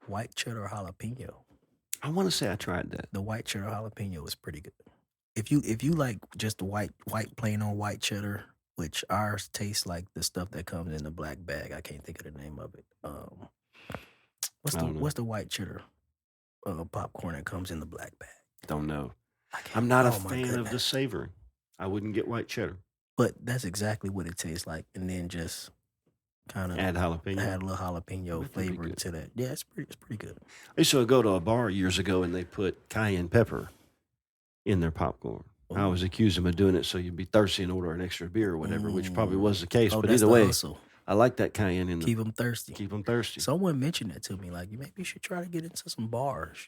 white cheddar jalapeno. I want to say I tried that. The white cheddar jalapeno is pretty good. If you like just the white plain on white cheddar, which ours tastes like the stuff that comes in the black bag. I can't think of the name of it. What's the white cheddar popcorn that comes in the black bag? Don't know. I'm not a fan of the savory. I wouldn't get white cheddar. But that's exactly what it tastes like, and then just kind of Add jalapeno. add a little jalapeno flavor to that. Yeah, it's pretty good. I used to go to a bar years ago, and they put cayenne pepper in their popcorn. Ooh. I was accused of doing it so you'd be thirsty and order an extra beer or whatever, which probably was the case. But either way, I like that cayenne in keep them thirsty. Keep them thirsty. Someone mentioned that to me, like maybe you should try to get into some bars,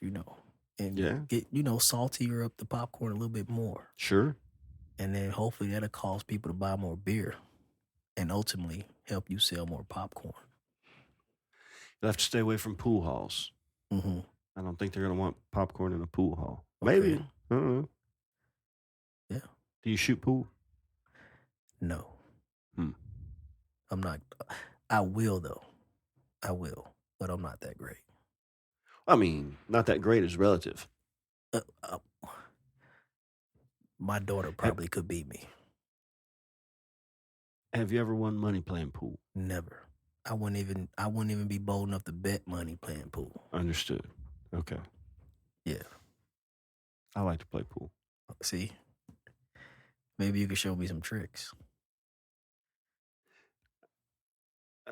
and get saltier up the popcorn a little bit more. Sure. And then hopefully that'll cause people to buy more beer, and ultimately help you sell more popcorn. You'll have to stay away from pool halls. Mm-hmm. I don't think they're going to want popcorn in a pool hall. Okay. Maybe. I don't know. Yeah. Do you shoot pool? No. I'm not. I will, though. I will, but I'm not that great. I mean, not that great is relative. My daughter probably could beat me. Have you ever won money playing pool? Never. I wouldn't even be bold enough to bet money playing pool. Understood. Okay. Yeah. I like to play pool. See? Maybe you could show me some tricks.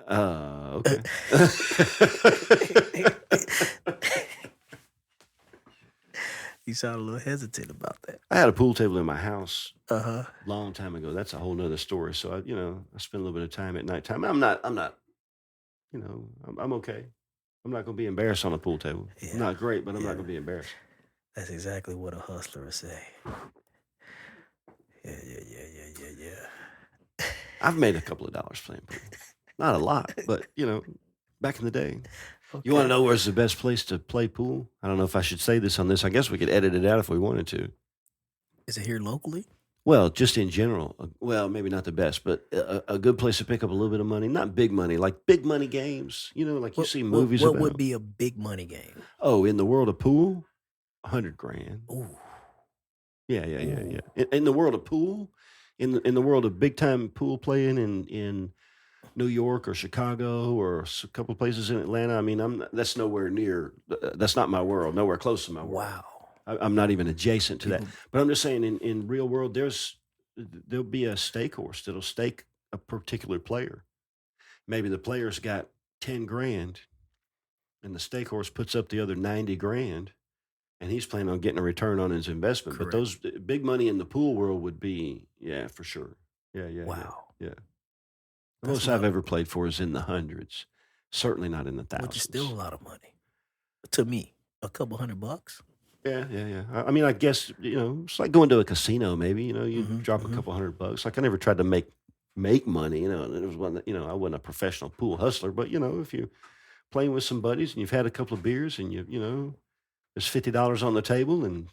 Okay. You sound a little hesitant about that. I had a pool table in my house a long time ago. That's a whole nother story. So I spend a little bit of time at nighttime. I'm not, I'm okay. I'm not going to be embarrassed on a pool table. Yeah. I'm not great, but I'm not going to be embarrassed. That's exactly what a hustler would say. Yeah. I've made a couple of dollars playing pool. Not a lot, but, back in the day. Okay. You want to know where's the best place to play pool? I don't know if I should say this on this. I guess we could edit it out if we wanted to. Is it here locally? Well, just in general. Well, maybe not the best, but a good place to pick up a little bit of money. Not big money, like big money games. Like you see movies about. What would be a big money game? Oh, in the world of pool, $100,000. Ooh. Yeah. In the world of pool, in the world of big time pool playing in New York or Chicago or a couple of places in Atlanta. I mean, that's nowhere near. That's not my world. Nowhere close to my world. Wow. I'm not even adjacent to that. But I'm just saying, in real world, there'll be a stake horse that'll stake a particular player. Maybe the player's got $10,000, and the stake horse puts up the other $90,000, and he's planning on getting a return on his investment. Correct. But those big money in the pool world would be, for sure. Yeah. Wow. Yeah. The most I've ever played for is in the hundreds. Certainly not in the thousands. Which is still a lot of money. To me, a couple $100. Yeah. I mean, I guess, it's like going to a casino maybe, you drop a couple $100. Like I never tried to make money, and it was one that, I wasn't a professional pool hustler, but, if you're playing with some buddies and you've had a couple of beers and there's $50 on the table and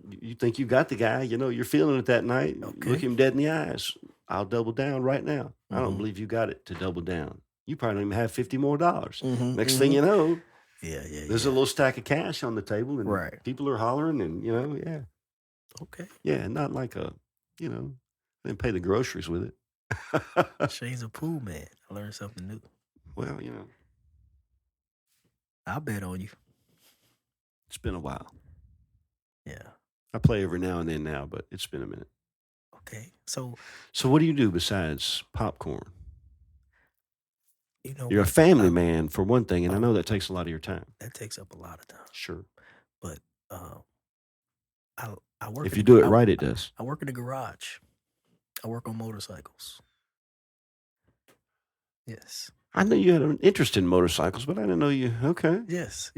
you think you got the guy, you're feeling it that night. Okay. Look him dead in the eyes. I'll double down right now. I don't believe you got it to double down. You probably don't even have $50 more. Next thing you know, there's a little stack of cash on the table, and people are hollering, and yeah. Okay. Yeah, not like I didn't pay the groceries with it. Shane's a pool man. I learned something new. Well, I'll bet on you. It's been a while. Yeah. I play every now and then now, but it's been a minute. Okay. So what do you do besides popcorn? You're a family man for one thing, and I know that takes a lot of your time. That takes up a lot of time. Sure. But I work. If you do it right, it does. I work in the garage. I work on motorcycles. Yes. I knew you had an interest in motorcycles, but I didn't know you. Okay. Yes.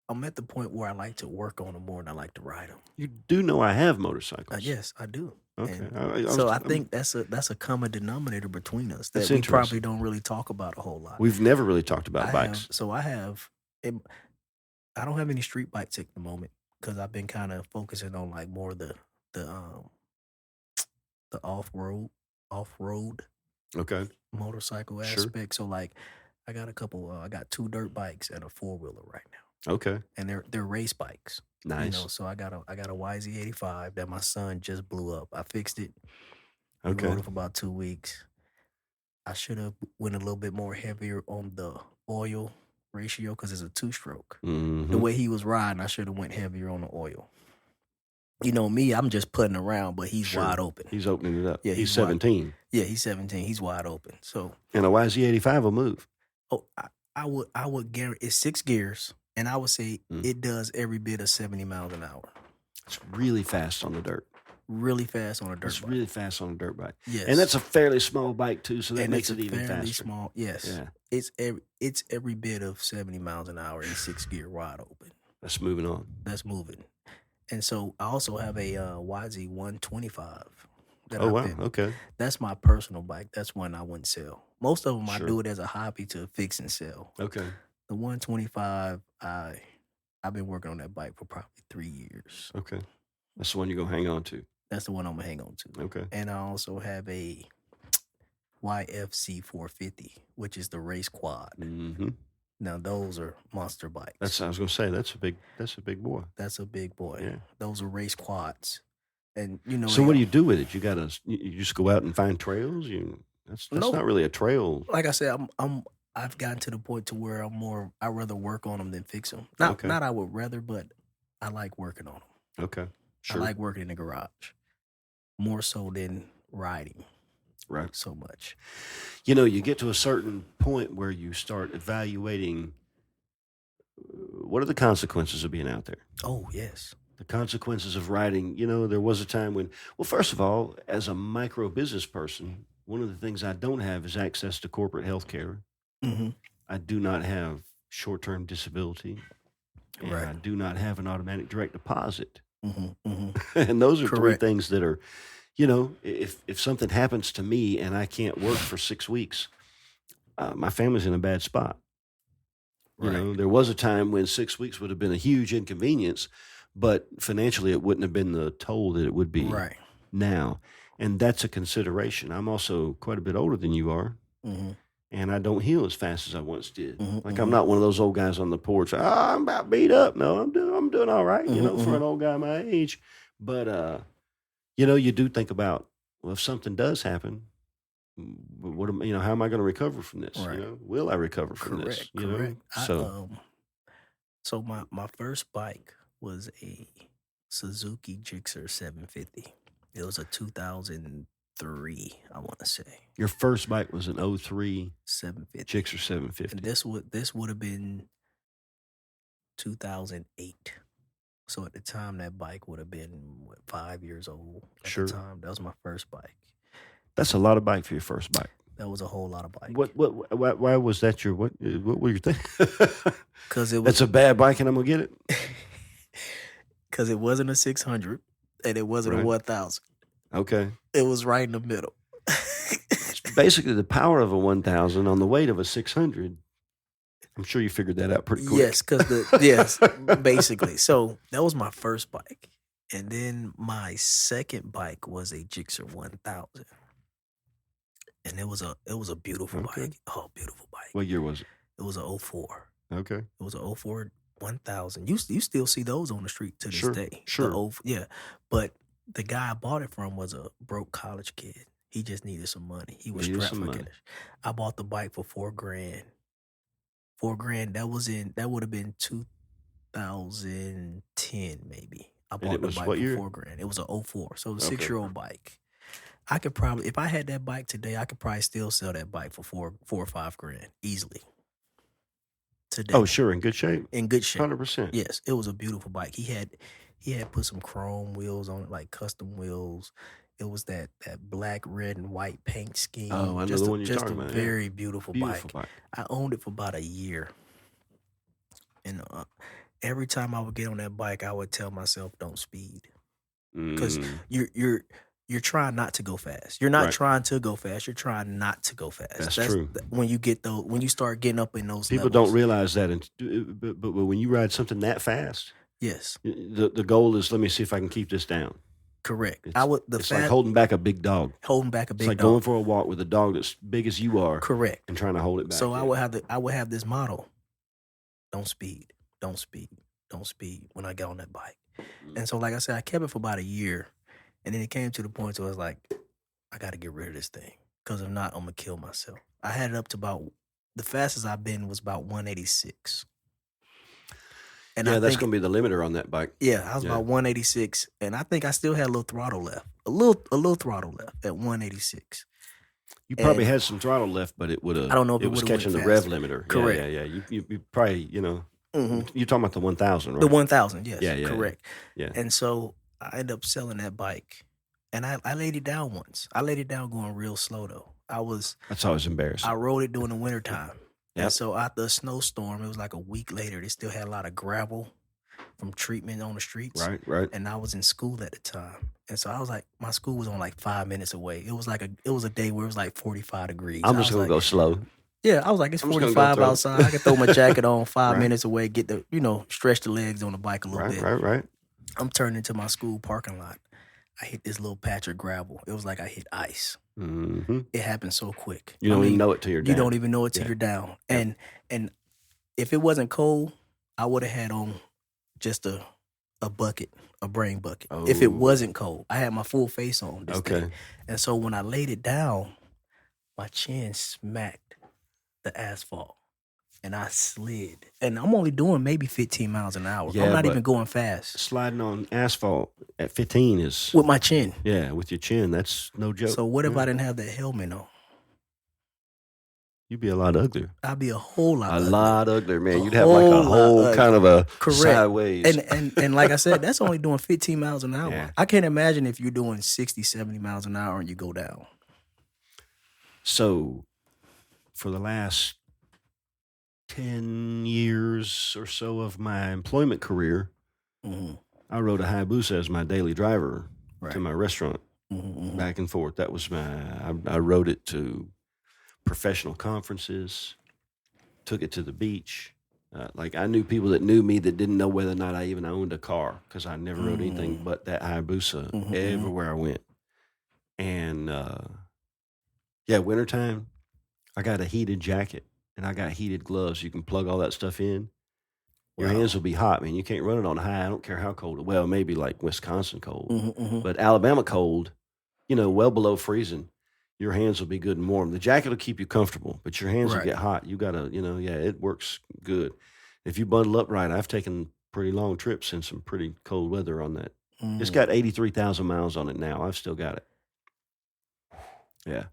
I'm at the point where I like to work on them more than I like to ride them. You do know I have motorcycles. Yes, I do. Okay. I think that's a common denominator between us that we probably don't really talk about a whole lot. We've never really talked about bikes. I don't have any street bikes at the moment because I've been kind of focusing on like more the off-road okay motorcycle aspect. Sure. So like I got I got 2 dirt bikes and a 4-wheeler right now. Okay. And they're race bikes. Nice. So I got a YZ85 that my son just blew up. I fixed it. Okay. Rode it for about 2 weeks. I should have went a little bit more heavier on the oil ratio because it's a 2-stroke. Mm-hmm. The way he was riding, I should have went heavier on the oil. You know me, I'm just putting around, but he's Sure. wide open. He's opening it up. Yeah, he's he's wide- 17. Yeah, he's 17. He's wide open. So And a YZ85 will move. oh, I would guarantee it's 6 gears, and I would say Mm. it does every bit of 70 miles an hour. It's really fast on the dirt. Really fast on a dirt It's bike. really fast on a dirt bike. Yes. And that's a fairly small bike too, so that And makes it's it a even fairly faster. small. Yes. Yeah. It's every bit of 70 miles an hour in 6 gear wide open. That's moving on. That's moving. And so I also have a YZ125. Oh, wow. Okay. That's my personal bike. That's one I wouldn't sell. Most of them Sure. I do it as a hobby to fix and sell. Okay. The 125, I've been working on that bike for probably 3 years. Okay. That's the one you're going to hang on to. That's the one I'm going to hang on to. Okay. And I also have a YFC 450, which is the race quad. Mm-hmm. Now those are monster bikes. I was going to say that's a big boy. That's a big boy. Yeah. Those are race quads. And So what do you do with it? You just go out and find trails? That's not really a trail. Like I said, I've gotten to the point to where I'd rather work on them than fix them. Not I would rather, but I like working on them. Okay. Sure. I like working in the garage more so than riding. Right. So much. You get to a certain point where you start evaluating what are the consequences of being out there? Oh, yes. The consequences of riding. There was a time when, well, first of all, as a micro business person, one of the things I don't have is access to corporate health care. Mm-hmm. I do not have short-term disability. And Right. I do not have an automatic direct deposit. Mm-hmm. Mm-hmm. And those are Correct. 3 things that are, if something happens to me and I can't work for 6 weeks, my family's in a bad spot. Right. There was a time when 6 weeks would have been a huge inconvenience, but financially it wouldn't have been the toll that it would be now. And that's a consideration. I'm also quite a bit older than you are. Mm-hmm. And I don't heal as fast as I once did. Mm-hmm. Like I'm not one of those old guys on the porch. I'm about beat up. No, I'm doing all right. For an old guy my age. But you do think about, well, if something does happen, what am how am I going to recover from this? Right. Will I recover from this? Correct. So my first bike was a Suzuki Gixxer 750. It was a 2003, I want to say. Your first bike was an 03 750. Gixxer 750. And this would have been 2008. So at the time, that bike would have been 5 years old. At the time, that was my first bike. That's a lot of bike for your first bike. That was a whole lot of bike. Why was that your what were you thinking? Because that's a bad bike and I'm gonna get it. Because it wasn't a 600 and it wasn't a 1000. Okay. It was right in the middle. It's basically the power of a 1000 on the weight of a 600. I'm sure you figured that out pretty quick. Yes, basically. So that was my first bike. And then my second bike was a Gixxer 1000. And it was a beautiful bike. Oh, beautiful bike. What year was it? It was a 04. Okay. It was a 04 1000. You still see those on the street to this day. Sure. But the guy I bought it from was a broke college kid. He just needed some money. He was strapped for cash. I bought the bike for $4,000. $4,000. That would have been 2010 maybe. I bought the bike for $4,000. It was a 04. So the 6-year-old bike. I could probably, if I had that bike today, I could probably still sell that bike for $4,000 or $5,000 easily. Today. Oh, sure, in good shape. 100%. Yes, it was a beautiful bike. He had put some chrome wheels on it, like custom wheels. It was that black, red, and white paint scheme. Oh, I know the one you're talking about. Just a very beautiful bike. I owned it for about a year, and every time I would get on that bike, I would tell myself, "Don't speed," because you're trying not to go fast. You're not trying to go fast. You're trying not to go fast. That's true. When you start getting up in those people levels. don't realize that, but when you ride something that fast, yes, the goal is, let me see if I can keep this down. Correct. It's like holding back a big dog. It's like going for a walk with a dog that's big as you are. Correct. And trying to hold it back. So I would have this motto: don't speed, don't speed, don't speed. When I get on that bike, and so like I said, I kept it for about a year. And then it came to the point where I was like, I got to get rid of this thing. Because if not, I'm going to kill myself. I had it up to the fastest I've been was about 186. And Yeah, I that's think, going to be the limiter on that bike. yeah, I was about 186, and I think I still had a little throttle left, a little throttle left at 186. You probably And had some throttle left, but it would have. I don't know if It it was would have catching went the rev faster. limiter. Correct. Yeah. You probably, you're talking about the 1000, right? The 1000, yes. Yeah. Correct. Yeah. And so I ended up selling that bike, and I laid it down once. I laid it down going real slow though. That's always embarrassing. I rode it during the wintertime. Yep. And so after a snowstorm, it was like a week later, they still had a lot of gravel from treatment on the streets. Right. And I was in school at the time. And so I was like, my school was on like 5 minutes away. It was a day where it was like 45 degrees. I'm just going to go slow. Yeah, I was like, it's 45 outside. I can throw my jacket on 5 minutes away, get the, stretch the legs on the bike a little bit. Right. I'm turning into my school parking lot. I hit this little patch of gravel. It was like I hit ice. Mm-hmm. It happened so quick. You don't even know it till you're down. You don't even know it till you're down. And if it wasn't cold, I would have had on just a bucket, a brain bucket. Oh. If it wasn't cold, I had my full face on this Okay. day. And so when I laid it down, my chin smacked the asphalt and I slid. And I'm only doing maybe 15 miles an hour. Yeah, I'm not even going fast. Sliding on asphalt at 15 is... With my chin. Yeah, with your chin. That's no joke. So what if I didn't have that helmet on? You'd be a lot uglier. I'd be a whole lot uglier. A lot uglier, man. You'd have like a whole kind of a sideways. And like I said, that's only doing 15 miles an hour. Yeah. I can't imagine if you're doing 60, 70 miles an hour and you go down. So for the last 10 years or so of my employment career, I rode a Hayabusa as my daily driver to my restaurant, back and forth. That was I rode it to professional conferences, took it to the beach. Like I knew people that knew me that didn't know whether or not I even owned a car because I never rode anything but that Hayabusa everywhere I went. And wintertime, I got a heated jacket and I got heated gloves. You can plug all that stuff in. Your hands will be hot, man. You can't run it on high. I don't care how cold. Well, maybe like Wisconsin cold, but Alabama cold, well below freezing. Your hands will be good and warm. The jacket will keep you comfortable, but your hands will get hot. You got to, it works good. If you bundle up right, I've taken pretty long trips in some pretty cold weather on that. It's got 83,000 miles on it now. I've still got it. Yeah.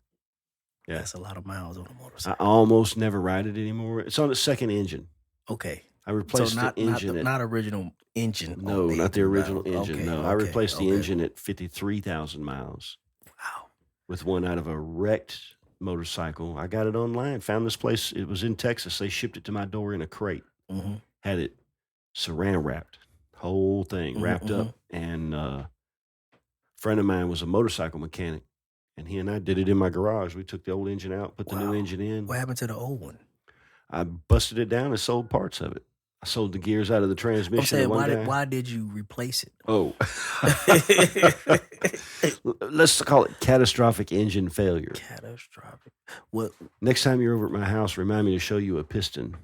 That's a lot of miles on a motorcycle. I almost never ride it anymore. It's on the second engine. Okay. I replaced the engine. Not original engine. No, not the original engine. Okay, no, I replaced the engine at 53,000 miles. Wow. With one out of a wrecked motorcycle. I got it online. Found this place. It was in Texas. They shipped it to my door in a crate. Had it saran wrapped. Whole thing wrapped up. And a friend of mine was a motorcycle mechanic. And he and I did it in my garage. We took the old engine out, put the new engine in. What happened to the old one? I busted it down and sold parts of it. I sold the gears out of the transmission. I'm saying, why did you replace it? Oh. Let's call it catastrophic engine failure. Catastrophic. What? Next time you're over at my house, remind me to show you a piston.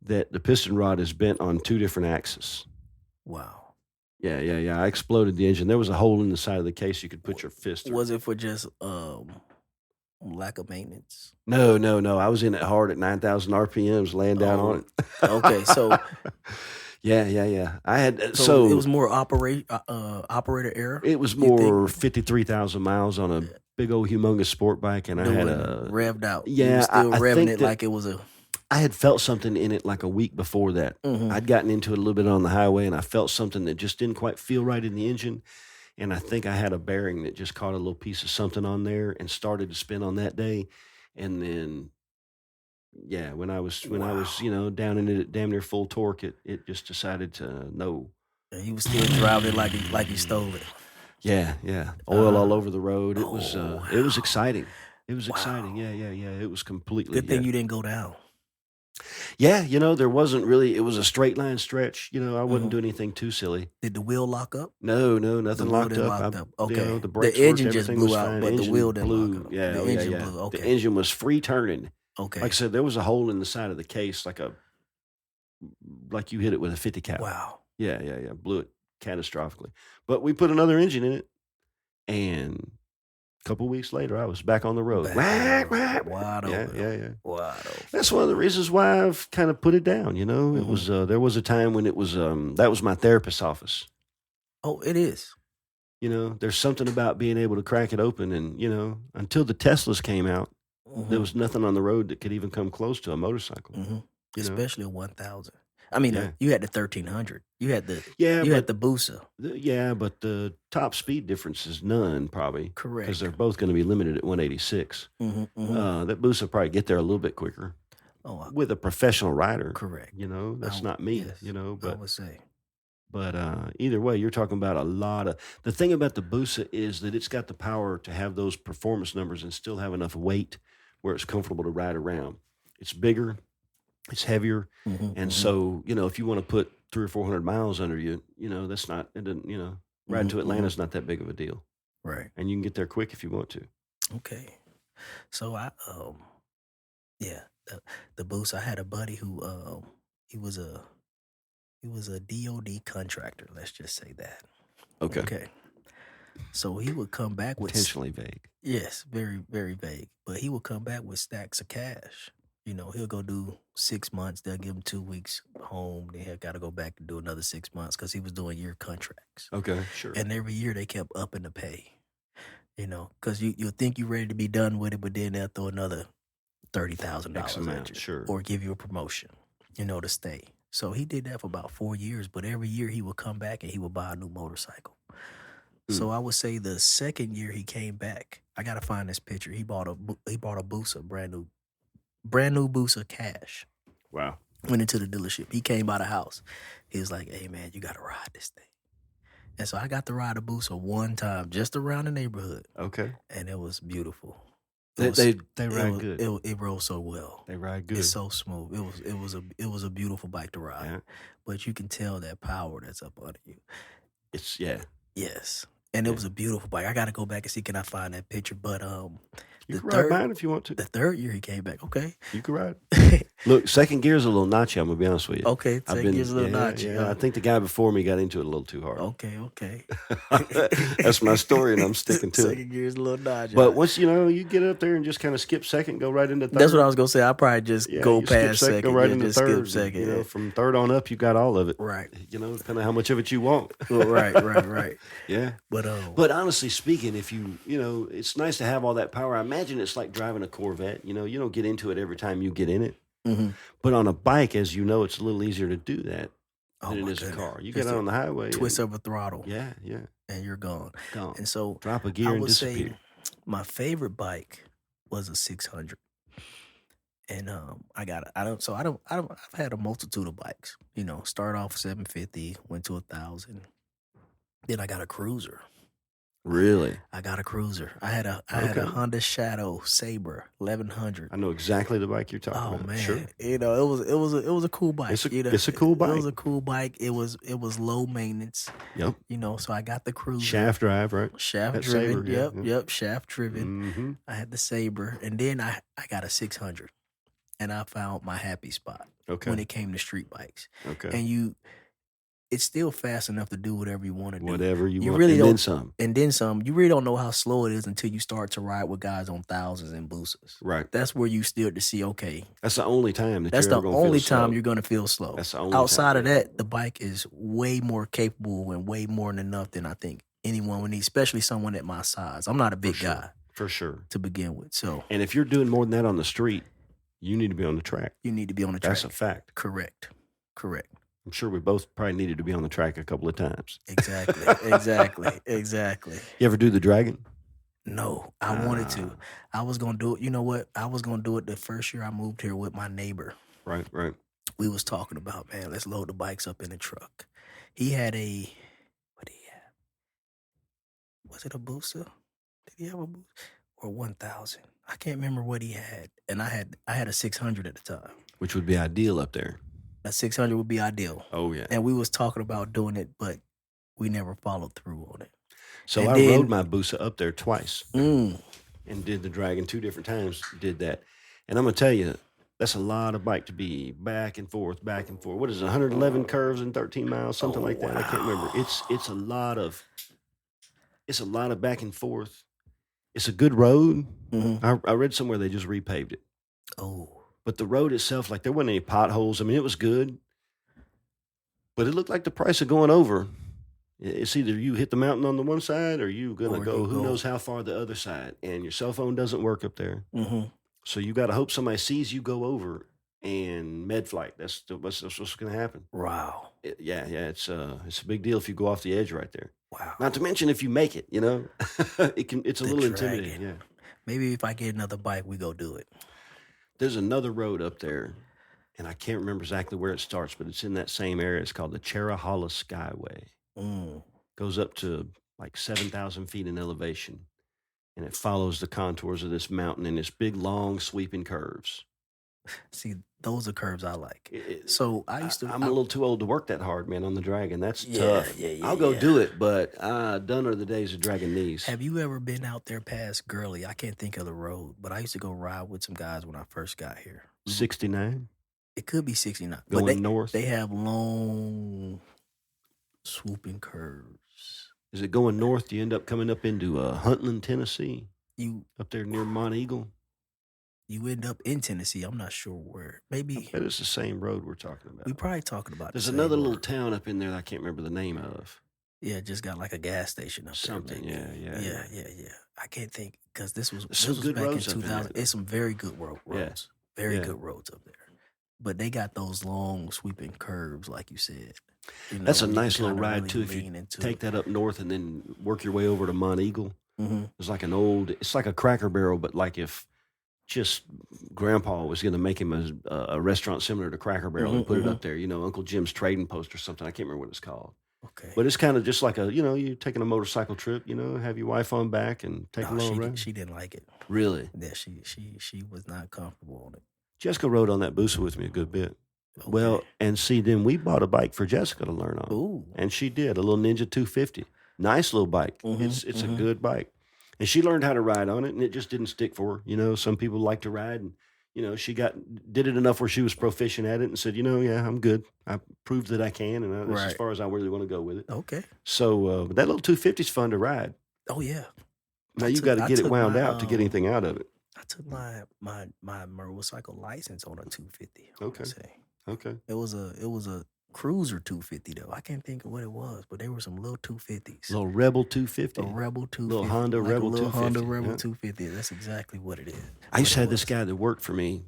That the piston rod is bent on 2 different axes. Wow. Yeah. I exploded the engine. There was a hole in the side of the case you could put your fist through. Was it for just lack of maintenance? No. I was in it hard at 9,000 RPMs, laying down on it. Okay, so yeah. I had so it was more operator error. It was more 53,000 miles on a big old humongous sport bike, and I had a revved out. Yeah, you were still revving it that, like it was a. I had felt something in it like a week before that. I'd gotten into it a little bit on the highway, and I felt something that just didn't quite feel right in the engine. And I think I had a bearing that just caught a little piece of something on there and started to spin on that day. And then, when I was down in it at damn near full torque, it just decided to no. And he was still driving it like he stole it. Yeah. Oil all over the road. It was it was exciting. It was exciting. Yeah. It was completely good thing you didn't go down. Yeah, there wasn't really, it was a straight line stretch. I wasn't doing anything too silly. Did the wheel lock up? No, nothing locked up. Okay. The brakes the engine worked, just blew out, fine. but the wheel didn't lock up. Yeah, the engine blew. Okay. The engine was free turning. Okay. Like I said, there was a hole in the side of the case, like you hit it with a 50 cal. Wow. Yeah. Blew it catastrophically. But we put another engine in it, and couple weeks later, I was back on the road. Wide open. Yeah. Wide open. That's one of the reasons why I've kind of put it down. You know, it was there was a time when it was that was my therapist's office. Oh, it is. You know, there's something about being able to crack it open, and you know, until the Teslas came out, there was nothing on the road that could even come close to a motorcycle. Especially a 1000. I mean, you had the 1300. You had the had the Busa. But the top speed difference is none, probably. Correct. Because they're both going to be limited at 186. That Busa will probably get there a little bit quicker. With a professional rider. Correct. You know, that's not me. Yes, you know, but I would say. But either way, you're talking about a lot of the thing about the Busa is that it's got the power to have those performance numbers and still have enough weight where it's comfortable to ride around. It's bigger. It's heavier, and so you know if you want to put 300 or 400 miles under you, you know that's not it doesn't you know riding to Atlanta's not that big of a deal, right? And you can get there quick if you want to. Okay, so I the Boost. I had a buddy who he was a DOD contractor. Let's just say that. Okay. So he would come back with intentionally vague. Yes, very very vague. But he would come back with stacks of cash. You know, he'll go do 6 months. They'll give him 2 weeks home. Then he'll got to go back and do another 6 months because he was doing year contracts. Okay, sure. And every year they kept upping the pay. You know, because you'll think you're ready to be done with it, but then they'll throw another $30,000 at you, sure, or give you a promotion. You know, to stay. So he did that for about 4 years. But every year he would come back and he would buy a new motorcycle. So I would say the second year he came back, I got to find this picture. He bought a Busa, brand new Busa cash. Wow. Went into the dealership. He came by the house. He was like, hey, man, you got to ride this thing. And so I got to ride a Busa one time just around the neighborhood. Okay. And it was beautiful. They ride good. It rode so well. They ride good. It's so smooth. It was a beautiful bike to ride. Yeah. But you can tell that power that's up under you. It's, Yes. And it was a beautiful bike. I got to go back and see, can I find that picture? But you can ride mine if you want to. The third year he came back. Okay. You can ride. Look, second gear's a little notchy, I'm going to be honest with you. Okay, second gear's a little notchy. Yeah, I think the guy before me got into it a little too hard. Okay. That's my story, and I'm sticking to it. Second gear's a little notchy. But once, you get up there and just kind of skip second, go right into third. That's what I was going to say. I'll probably just go past second. Go right into third. Skip second. From third on up, you got all of it. Right. Depending on how much of it you want. Right. Yeah. But honestly speaking, if it's nice to have all that power. I imagine it's like driving a Corvette. You don't get into it every time you get in it. Mm-hmm. But on a bike, as you know, it's a little easier to do that than it is a car. You get out on the highway. Twist of a throttle. Yeah. And you're gone. And so drop a gear and disappear. Say my favorite bike was a 600. And I've had a multitude of bikes. Started off 750, went to 1,000. Then I got a cruiser. Really? I got a cruiser. I had a Honda Shadow Sabre 1100. I know exactly the bike you're talking about. Oh man, sure. It was a cool bike. It's a cool bike. It was a cool bike. It was low maintenance. Yep. So I got the cruiser. Shaft drive, right? Shaft driven. Sabre, yep. Shaft driven. Mm-hmm. I had the Sabre, and then I got a 600, and I found my happy spot. Okay. When it came to street bikes. Okay. And it's still fast enough to do whatever you want to do. Whatever you want, really and don't, then some. And then some. You really don't know how slow it is until you start to ride with guys on thousands and boosters. Right. That's where you start to see, okay. That's the only time you're going to feel slow. That's the only Outside of that, the bike is way more capable and way more than enough than I think anyone would need, especially someone at my size. I'm not a big guy. For sure. To begin with. And if you're doing more than that on the street, you need to be on the track. You need to be on the track. That's a fact. Correct. I'm sure we both probably needed to be on the track a couple of times. Exactly. You ever do the Dragon? No, I wanted to. I was going to do it. You know what? I was going to do it the first year I moved here with my neighbor. Right. We was talking about, man, let's load the bikes up in the truck. He had what did he have? Was it a Busa? Did he have a Busa? Or 1,000? I can't remember what he had. And I had a 600 at the time. Which would be ideal up there. A 600 would be ideal. Oh, yeah. And we was talking about doing it, but we never followed through on it. So I rode my Busa up there twice and did the Dragon 2 different times, did that. And I'm going to tell you, that's a lot of bike to be back and forth. What is it, 111 curves and 13 miles, something like that? Wow. I can't remember. It's a lot of back and forth. It's a good road. Mm-hmm. I read somewhere they just repaved it. Oh. But the road itself, like there wasn't any potholes. I mean, it was good. But it looked like the price of going over. It's either you hit the mountain on the one side or you going to go who knows how far the other side. And your cell phone doesn't work up there. Mm-hmm. So you got to hope somebody sees you go over and med flight. That's what's going to happen. Wow. It's a big deal if you go off the edge right there. Wow. Not to mention if you make it, it's a little intimidating. Yeah. Maybe if I get another bike, we go do it. There's another road up there, and I can't remember exactly where it starts, but it's in that same area. It's called the Cherahala Skyway. Goes up to like 7,000 feet in elevation, and it follows the contours of this mountain in its big, long, sweeping curves. See, those are curves I like. I'm a little too old to work that hard, man, on the Dragon. That's tough. Yeah, I'll go do it, but done are the days of dragging knees. Have you ever been out there past Gurley? I can't think of the road, but I used to go ride with some guys when I first got here. 69? It could be 69. Going north? They have long, swooping curves. Is it going north? Do you end up coming up into Huntland, Tennessee? Up there near Mont Eagle? You end up in Tennessee. I'm not sure where. Maybe. I bet it's the same road we're talking about. We're probably talking about There's another little town up in there that I can't remember the name of. Yeah, just got like a gas station up Something, there. Yeah. I can't think because this was good back in roads 2000. It's some very good roads. Yeah. Good roads up there. But they got those long sweeping curves, like you said. That's a nice little ride too. If you take that up north and then work your way over to Mont Eagle, it's like it's like a Cracker Barrel, but like if just Grandpa was going to make him a restaurant similar to Cracker Barrel and put it up there, Uncle Jim's Trading Post or something. I can't remember what it's called. Okay. But it's kind of just like you're taking a motorcycle trip, have your wife on back and take a little ride. She didn't like it. Really? Yeah, she was not comfortable on it. Jessica rode on that Busa with me a good bit. Okay. Well, and see, then we bought a bike for Jessica to learn on. Ooh. And she did, a little Ninja 250. Nice little bike. It's a good bike. And she learned how to ride on it, and it just didn't stick for her. Some people like to ride, and she did it enough where she was proficient at it, and said, yeah, I'm good. I proved that I can, and that's as far as I really want to go with it. Okay. So that little 250 is fun to ride. Oh yeah. Now you got to get it wound out to get anything out of it. I took my motorcycle license on a 250. Okay. It was a Cruiser 250 though. I can't think of what it was, but there were some little 250s. Little Rebel 250. A Rebel 250. Little Honda Rebel 250. Honda Rebel 250. That's exactly what it is. I used to have this guy that worked for me,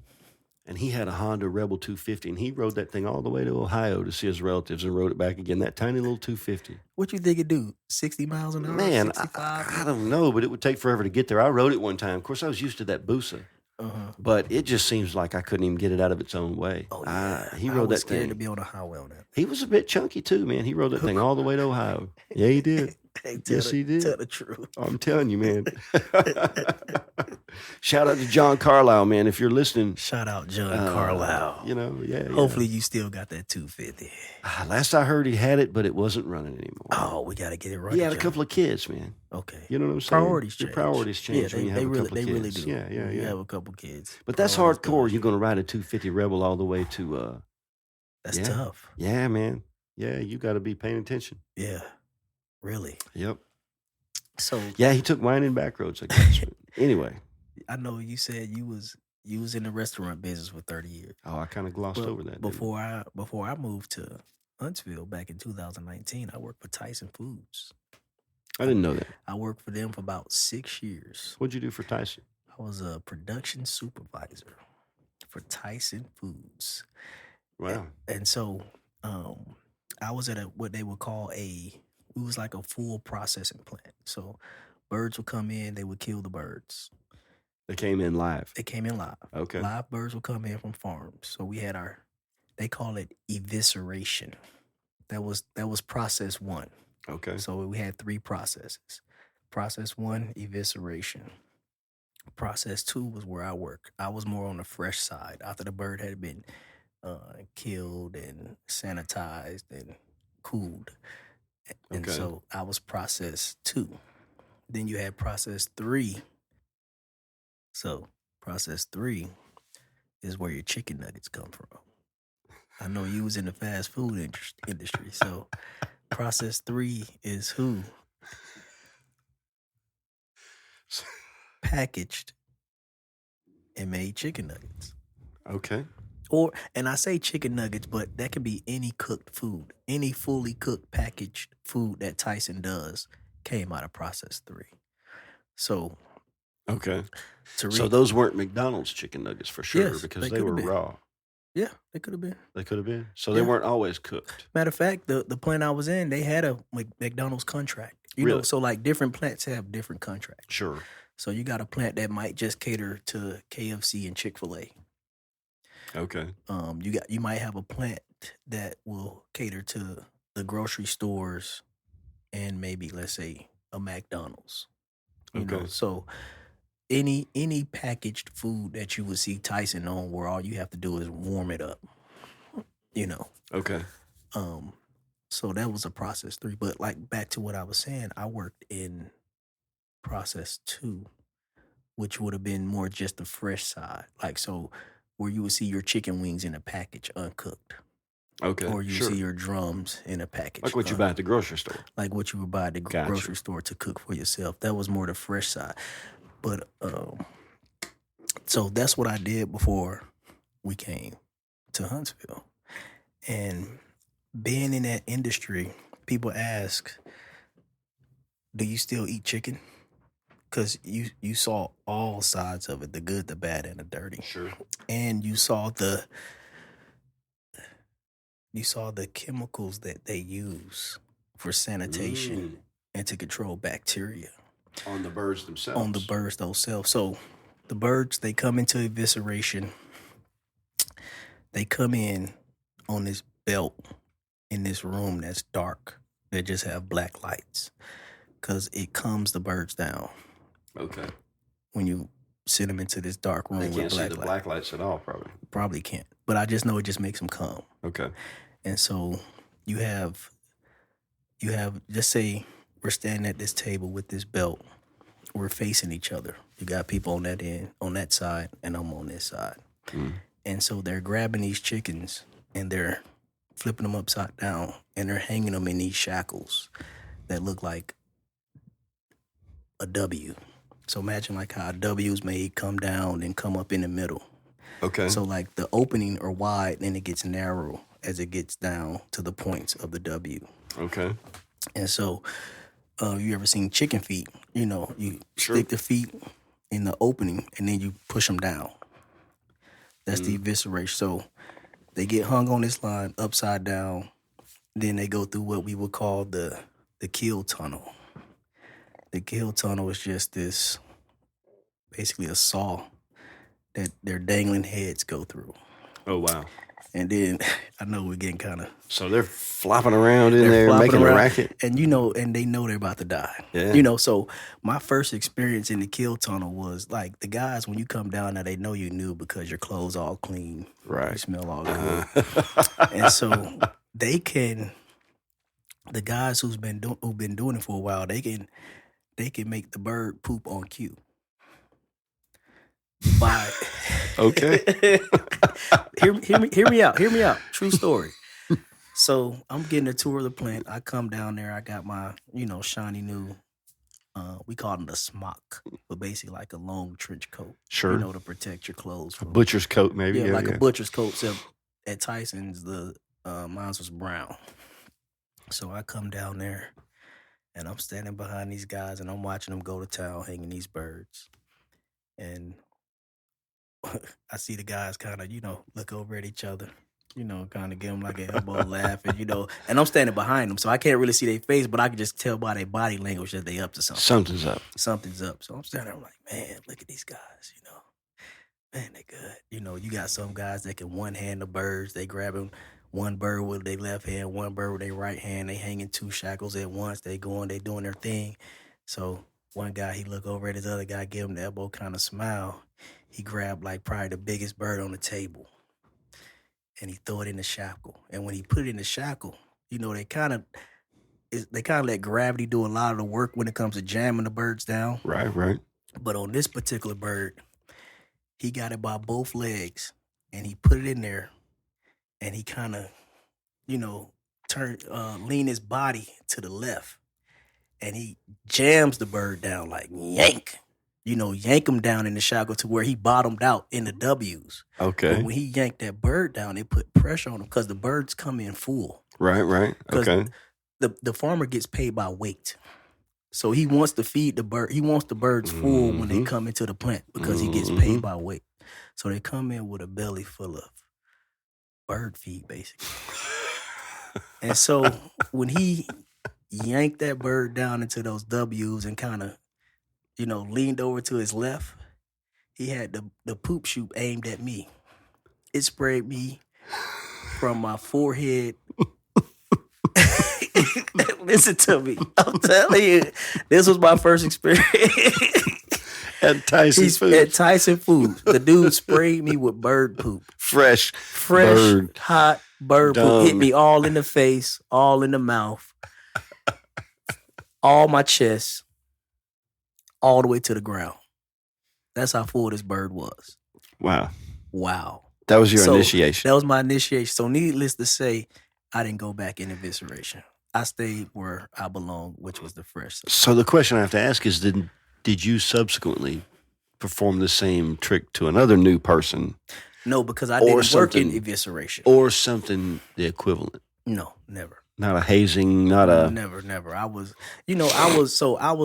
and he had a Honda Rebel 250, and he rode that thing all the way to Ohio to see his relatives and rode it back again. That tiny little 250. What you think it do? 60 miles an hour? Man, 65? I don't know, but it would take forever to get there. I rode it one time. Of course, I was used to that Busa. But it just seems like I couldn't even get it out of its own way. Oh, yeah. He rode that thing. To be on the highway on that. He was a bit chunky too, man. He rode that thing all the way to Ohio. Yeah, he did. Hey, he did. Tell the truth. I'm telling you, man. Shout out to John Carlisle, man. If you're listening. Shout out John Carlisle. Yeah. Hopefully you still got that 250. Last I heard, he had it, but it wasn't running anymore. Oh, we got to get it right. He had a couple of kids, man. Okay. You know what I'm saying? Your priorities change when you have a couple of kids. They really do. Yeah. You have a couple kids. But that's hardcore. You're going to ride a 250 Rebel all the way to... That's tough. Yeah, man. Yeah, you got to be paying attention. Yeah. Really? Yep. So... Yeah, he took winding back roads, I guess. Anyway. I know you said you was in the restaurant business for 30 years. Oh, I kind of glossed over that. Before I moved to Huntsville back in 2019, I worked for Tyson Foods. I didn't know that. I worked for them for about 6 years. What'd you do for Tyson? I was a production supervisor for Tyson Foods. Wow. And so I was at what they would call it was like a full processing plant. So birds would come in, they would kill the birds. They came in live? They came in live. Okay. Live birds would come in from farms. So we had they call it evisceration. That was process 1. Okay. So we had 3 processes. Process 1, evisceration. Process 2 was where I worked. I was more on the fresh side after the bird had been killed and sanitized and cooled. And so I was process 2. Then you had process 3. So process 3 is where your chicken nuggets come from. I know you was in the fast food industry, so process 3 is who? packaged and made chicken nuggets. Okay. And I say chicken nuggets, but that could be any cooked food. Any fully cooked packaged food that Tyson does came out of Process 3. So, okay. So those weren't McDonald's chicken nuggets for sure, yes, because they were raw. Yeah, they could have been. They could have been. So they weren't always cooked. Matter of fact, the plant I was in, they had a McDonald's contract. You know, so like different plants have different contracts. Sure. So you got a plant that might just cater to KFC and Chick-fil-A. Okay. You might have a plant that will cater to the grocery stores and maybe, let's say, a McDonald's. You know, so any packaged food that you would see Tyson on, where all you have to do is warm it up. You know. Okay. So that was a Process 3. But like back to what I was saying, I worked in Process 2, which would have been more just the fresh side. Like, so where you would see your chicken wings in a package uncooked. Okay. Or you see your drums in a package. Like what you buy at the grocery store. Like what you would buy at the grocery store to cook for yourself. That was more the fresh side. But so that's what I did before we came to Huntsville. And being in that industry, people ask, do you still eat chicken? Because you saw all sides of it, the good, the bad, and the dirty. Sure. And you saw the chemicals that they use for sanitation and to control bacteria. On the birds themselves. So the birds, they come into evisceration. They come in on this belt in this room that's dark. They just have black lights because it calms the birds down. Okay. When you send them into this dark room, they can't see the black lights at all, probably. Probably can't. But I just know it just makes them calm. Okay. And so you have, just say we're standing at this table with this belt. We're facing each other. You got people on that end, on that side, and I'm on this side. And so they're grabbing these chickens and they're flipping them upside down and they're hanging them in these shackles that look like a W. So imagine like how a W is made, come down and come up in the middle. Okay. So like the opening are wide, then it gets narrow as it gets down to the points of the W. Okay. And so you ever seen chicken feet? You know, you stick the feet in the opening and then you push them down. That's the evisceration. So they get hung on this line upside down. Then they go through what we would call the kill tunnel. The kill tunnel is just this, basically a saw that their dangling heads go through. Oh, wow. And then, I know we're getting kind of... So they're flopping around in there, making a racket? And and they know they're about to die. Yeah. You know, so my first experience in the kill tunnel was, like, the guys, when you come down there, they know you new because your clothes all clean. Right. You smell all good. And so they can... The guys who've been doing it for a while, they can make the bird poop on cue. By okay. hear me out. True story. So I'm getting a tour of the plant. I come down there. I got my, shiny new, we call it a smock, but basically like a long trench coat. Sure. To protect your clothes. A butcher's coat, maybe. Yeah, a butcher's coat. So at Tyson's, mine was brown. So I come down there and I'm standing behind these guys and I'm watching them go to town hanging these birds. And I see the guys kind of, look over at each other, kind of give them like an elbow laugh, and, and I'm standing behind them. So I can't really see their face, but I can just tell by their body language that they up to something. Something's up. So I'm standing there, I'm like, man, look at these guys, man, they good. You got some guys that can one hand the birds. They grabbing one bird with their left hand, one bird with their right hand. They hanging two shackles at once. They doing their thing. So one guy, he look over at his other guy, give him the elbow kind of smile. He grabbed like probably the biggest bird on the table and he throw it in the shackle. And when he put it in the shackle, they kind of let gravity do a lot of the work when it comes to jamming the birds down. Right. But on this particular bird, he got it by both legs and he put it in there and he kind of, lean his body to the left and he jams the bird down like yank. yank him down in the shackle to where he bottomed out in the W's. Okay. But when he yanked that bird down, it put pressure on him because the birds come in full. Right. Okay. The farmer gets paid by weight. So he wants to feed the bird. He wants the birds full when they come into the plant because he gets paid by weight. So they come in with a belly full of bird feed, basically. And so when he yanked that bird down into those W's and kind of, leaned over to his left, he had the poop chute aimed at me. It sprayed me from my forehead. Listen to me. I'm telling you, this was my first experience. At Tyson Foods. At Tyson Foods. The dude sprayed me with bird poop. Fresh bird, hot bird poop. Hit me all in the face, all in the mouth, all my chest, all the way to the ground. That's how full this bird was. Wow. That was your initiation. That was my initiation. So needless to say, I didn't go back in evisceration. I stayed where I belong, which was the fresh side. So the question I have to ask is, did you subsequently perform the same trick to another new person? No, because I didn't work in evisceration. Or something the equivalent? No, never. Not a hazing, not a... Never. I was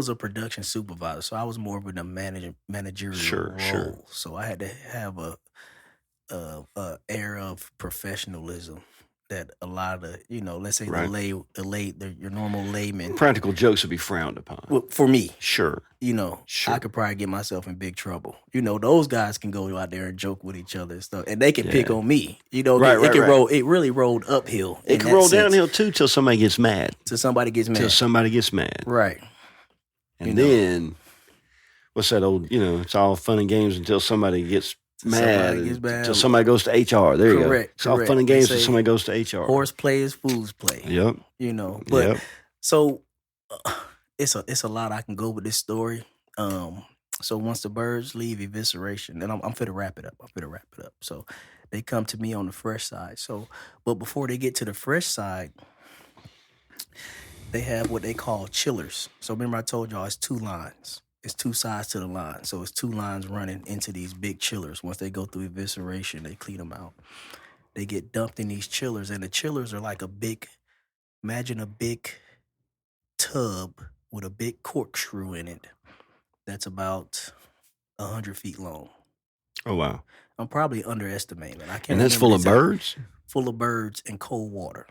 a production supervisor, so I was more of a managerial role. Sure. So I had to have a air of professionalism that a lot of let's say your normal layman. Practical jokes would be frowned upon. Well, for me, sure. I could probably get myself in big trouble. Those guys can go out there and joke with each other and stuff, and they can pick on me. Roll. It really rolled uphill. It can roll downhill too till somebody gets mad. Till somebody gets mad. Right. And then, what's that old? It's all fun and games until somebody gets mad. Until somebody goes to HR. There you go. It's all fun and games until somebody goes to HR. Horse play is fool's play. Yep. But so it's a lot I can go with this story. So once the birds leave evisceration, and I'm finna wrap it up. So they come to me on the fresh side. So, but before they get to the fresh side, they have what they call chillers. So remember I told y'all it's 2 lines. It's 2 sides to the line. So it's 2 lines running into these big chillers. Once they go through evisceration, they clean them out. They get dumped in these chillers. And the chillers are like imagine a big tub with a big corkscrew in it that's about 100 feet long. Oh, wow. I'm probably underestimating. I can't. And that's full of birds? Full of birds and cold water.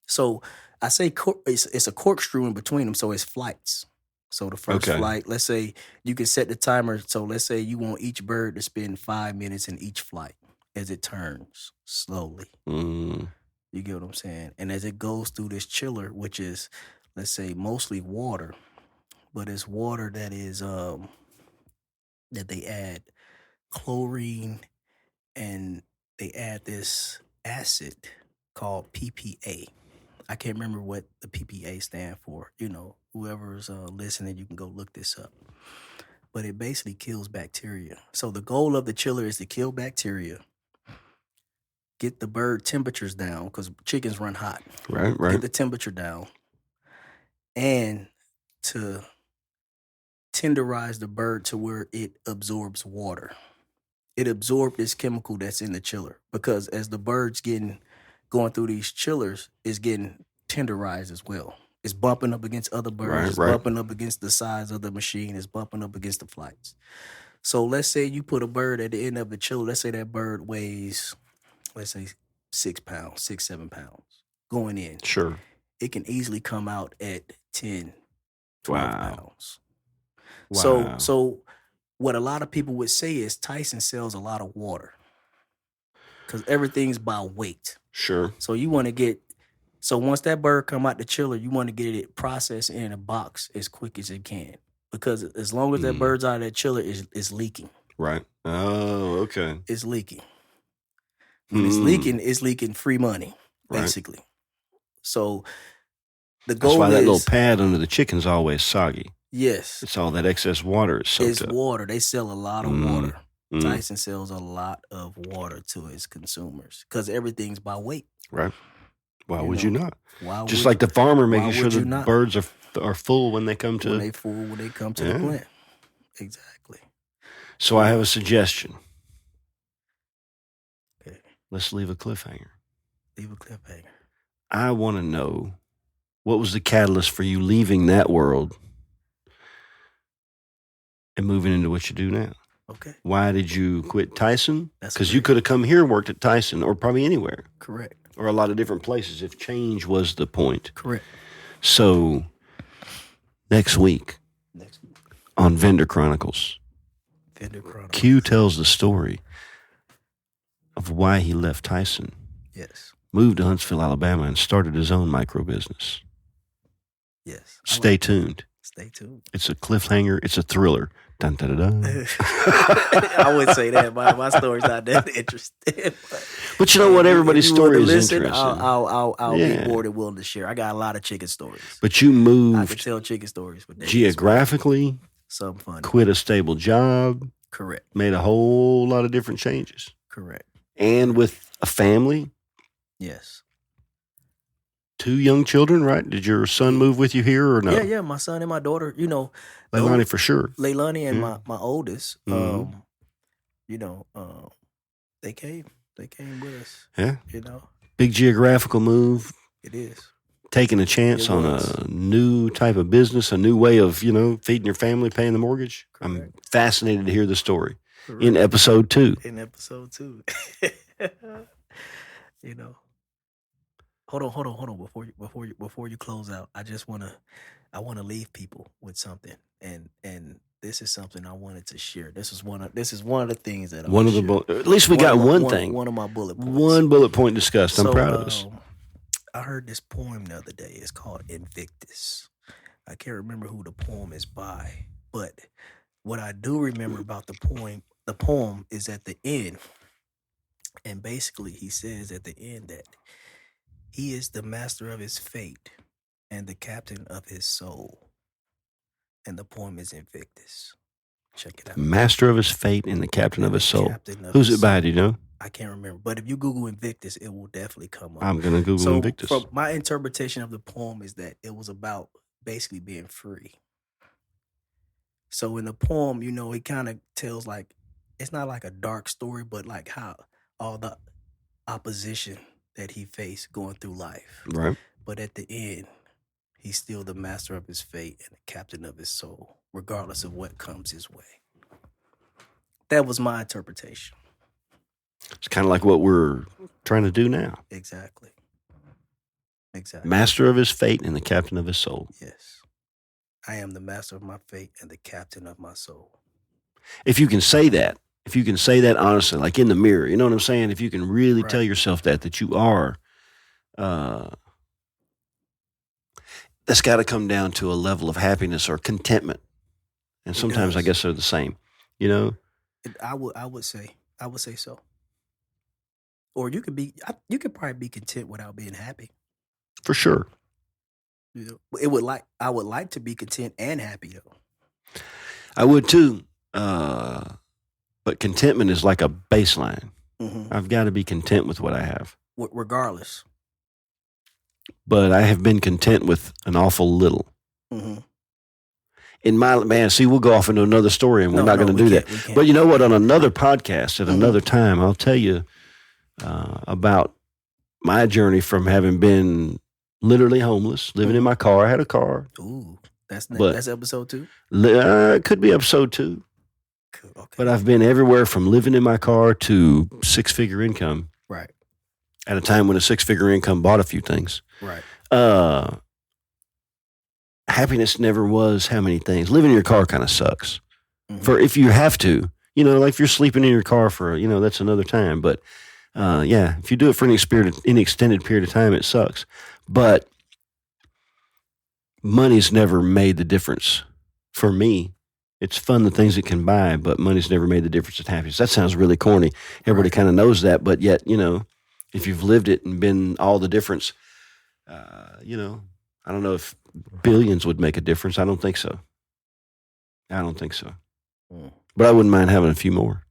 So I say it's a corkscrew in between them, so it's flights. So the first flight, let's say you can set the timer. So let's say you want each bird to spend 5 minutes in each flight as it turns slowly. You get what I'm saying? And as it goes through this chiller, which is, let's say, mostly water, but it's water that is that they add chlorine and they add this acid called PPA. I can't remember what the PPA stand for. Whoever's listening, you can go look this up. But it basically kills bacteria. So the goal of the chiller is to kill bacteria, get the bird temperatures down, because chickens run hot. Right. Get the temperature down, and to tenderize the bird to where it absorbs water. It absorbs this chemical that's in the chiller, because as the bird's going through these chillers, it's getting tenderized as well. It's bumping up against other birds. It's bumping up against the size of the machine. It's bumping up against the flights. So let's say you put a bird at the end of the chiller. Let's say that bird weighs, 6 pounds, 6-7 pounds going in. Sure. It can easily come out at 10, 12 pounds. Wow. So what a lot of people would say is Tyson sells a lot of water because everything's by weight. Sure. So you want to so once that bird come out the chiller, you want to get it processed in a box as quick as it can, because as long as that bird's out of that chiller, it's leaking. Right. Oh, okay. It's leaking. When it's leaking free money, basically. Right. So the goal is... That's why that little pad under the chicken's always soggy. Yes. It's all that excess water. It's water. They sell a lot of water. Tyson sells a lot of water to his consumers because everything's by weight. Right. Why would you not? Just like the farmer making sure the birds are full when they come to... When they come to the plant. Exactly. So I have a suggestion. Okay. Let's leave a cliffhanger. Leave a cliffhanger. I want to know what was the catalyst for you leaving that world and moving into what you do now. Okay. Why did you quit Tyson? That's Because you could have come here and worked at Tyson or probably anywhere. Correct. Or a lot of different places if change was the point. Correct. So next week on Vendor Chronicles, Q tells the story of why he left Tyson. Yes. Moved to Huntsville, Alabama, and started his own micro business. Yes. Stay tuned. Stay tuned. It's a cliffhanger. It's a thriller. Dun, dun, dun, dun. I wouldn't say that. My story's not that interesting. But you know what? Everybody's story is interesting. I'll be more than willing to share. I got a lot of chicken stories. But you moved. I could tell chicken stories. But geographically. Some fun. Quit a stable job. Correct. Made a whole lot of different changes. Correct. And with a family. Yes. 2 young children, right? Did your son move with you here or no? Yeah. My son and my daughter, Leilani for sure. Leilani and my oldest, they came with us. Yeah. Big geographical move. It is. Taking a chance on a new type of business, a new way of, feeding your family, paying the mortgage. Correct. I'm fascinated to hear the story. Correct. In episode 2. Hold on. Before you close out, I wanna leave people with something, and this is something I wanted to share. This is one of the things that at least we got one thing. One of my bullet points. One bullet point discussed. I'm proud of us. I heard this poem the other day. It's called Invictus. I can't remember who the poem is by, but what I do remember about the poem is at the end, and basically he says at the end that he is the master of his fate and the captain of his soul. And the poem is Invictus. Check it out. Master of his fate and the captain of his soul. Who's it by, do you know? I can't remember. But if you Google Invictus, it will definitely come up. I'm going to Google Invictus. So my interpretation of the poem is that it was about basically being free. So in the poem, he kind of tells it's not like a dark story, but like how all the opposition that he faced going through life. Right. But at the end, he's still the master of his fate and the captain of his soul, regardless of what comes his way. That was my interpretation. It's kind of like what we're trying to do now. Exactly. Master of his fate and the captain of his soul. Yes. I am the master of my fate and the captain of my soul. If you can say that honestly, like in the mirror, you know what I'm saying? If you can really tell yourself that you are, that's got to come down to a level of happiness or contentment. And sometimes I guess they're the same, I would say so. Or you could probably be content without being happy. For sure. I would like to be content and happy though. I would too. But contentment is like a baseline. Mm-hmm. I've got to be content with what I have. Regardless. But I have been content with an awful little. Mm-hmm. We'll go off into another story and we're not going to do that. But you know what? On another podcast at another time, I'll tell you about my journey from having been literally homeless, living in my car. I had a car. Ooh, that's episode 2? It could be episode 2. Cool, okay. But I've been everywhere from living in my car to 6-figure income. Right. At a time when a 6-figure income bought a few things. Right. Happiness never was how many things. Living in your car kind of sucks. Mm-hmm. For if you have to, like if you're sleeping in your car for, that's another time. But if you do it for an extended period of time, it sucks. But money's never made the difference for me. It's fun, the things it can buy, but money's never made the difference in happiness. That sounds really corny. Everybody kind of knows that, but yet, if you've lived it and been all the difference, I don't know if billions would make a difference. I don't think so. But I wouldn't mind having a few more.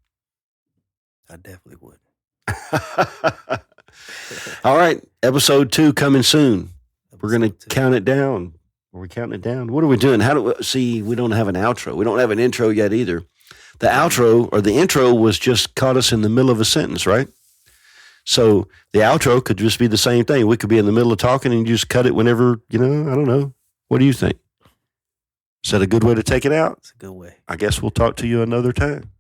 I definitely would. All right, episode 2 coming soon. We're going to count it down. Are we counting it down? What are we doing? We don't have an outro. We don't have an intro yet either. The outro or the intro was just caught us in the middle of a sentence, right? So the outro could just be the same thing. We could be in the middle of talking and you just cut it whenever, I don't know. What do you think? Is that a good way to take it out? It's a good way. I guess we'll talk to you another time.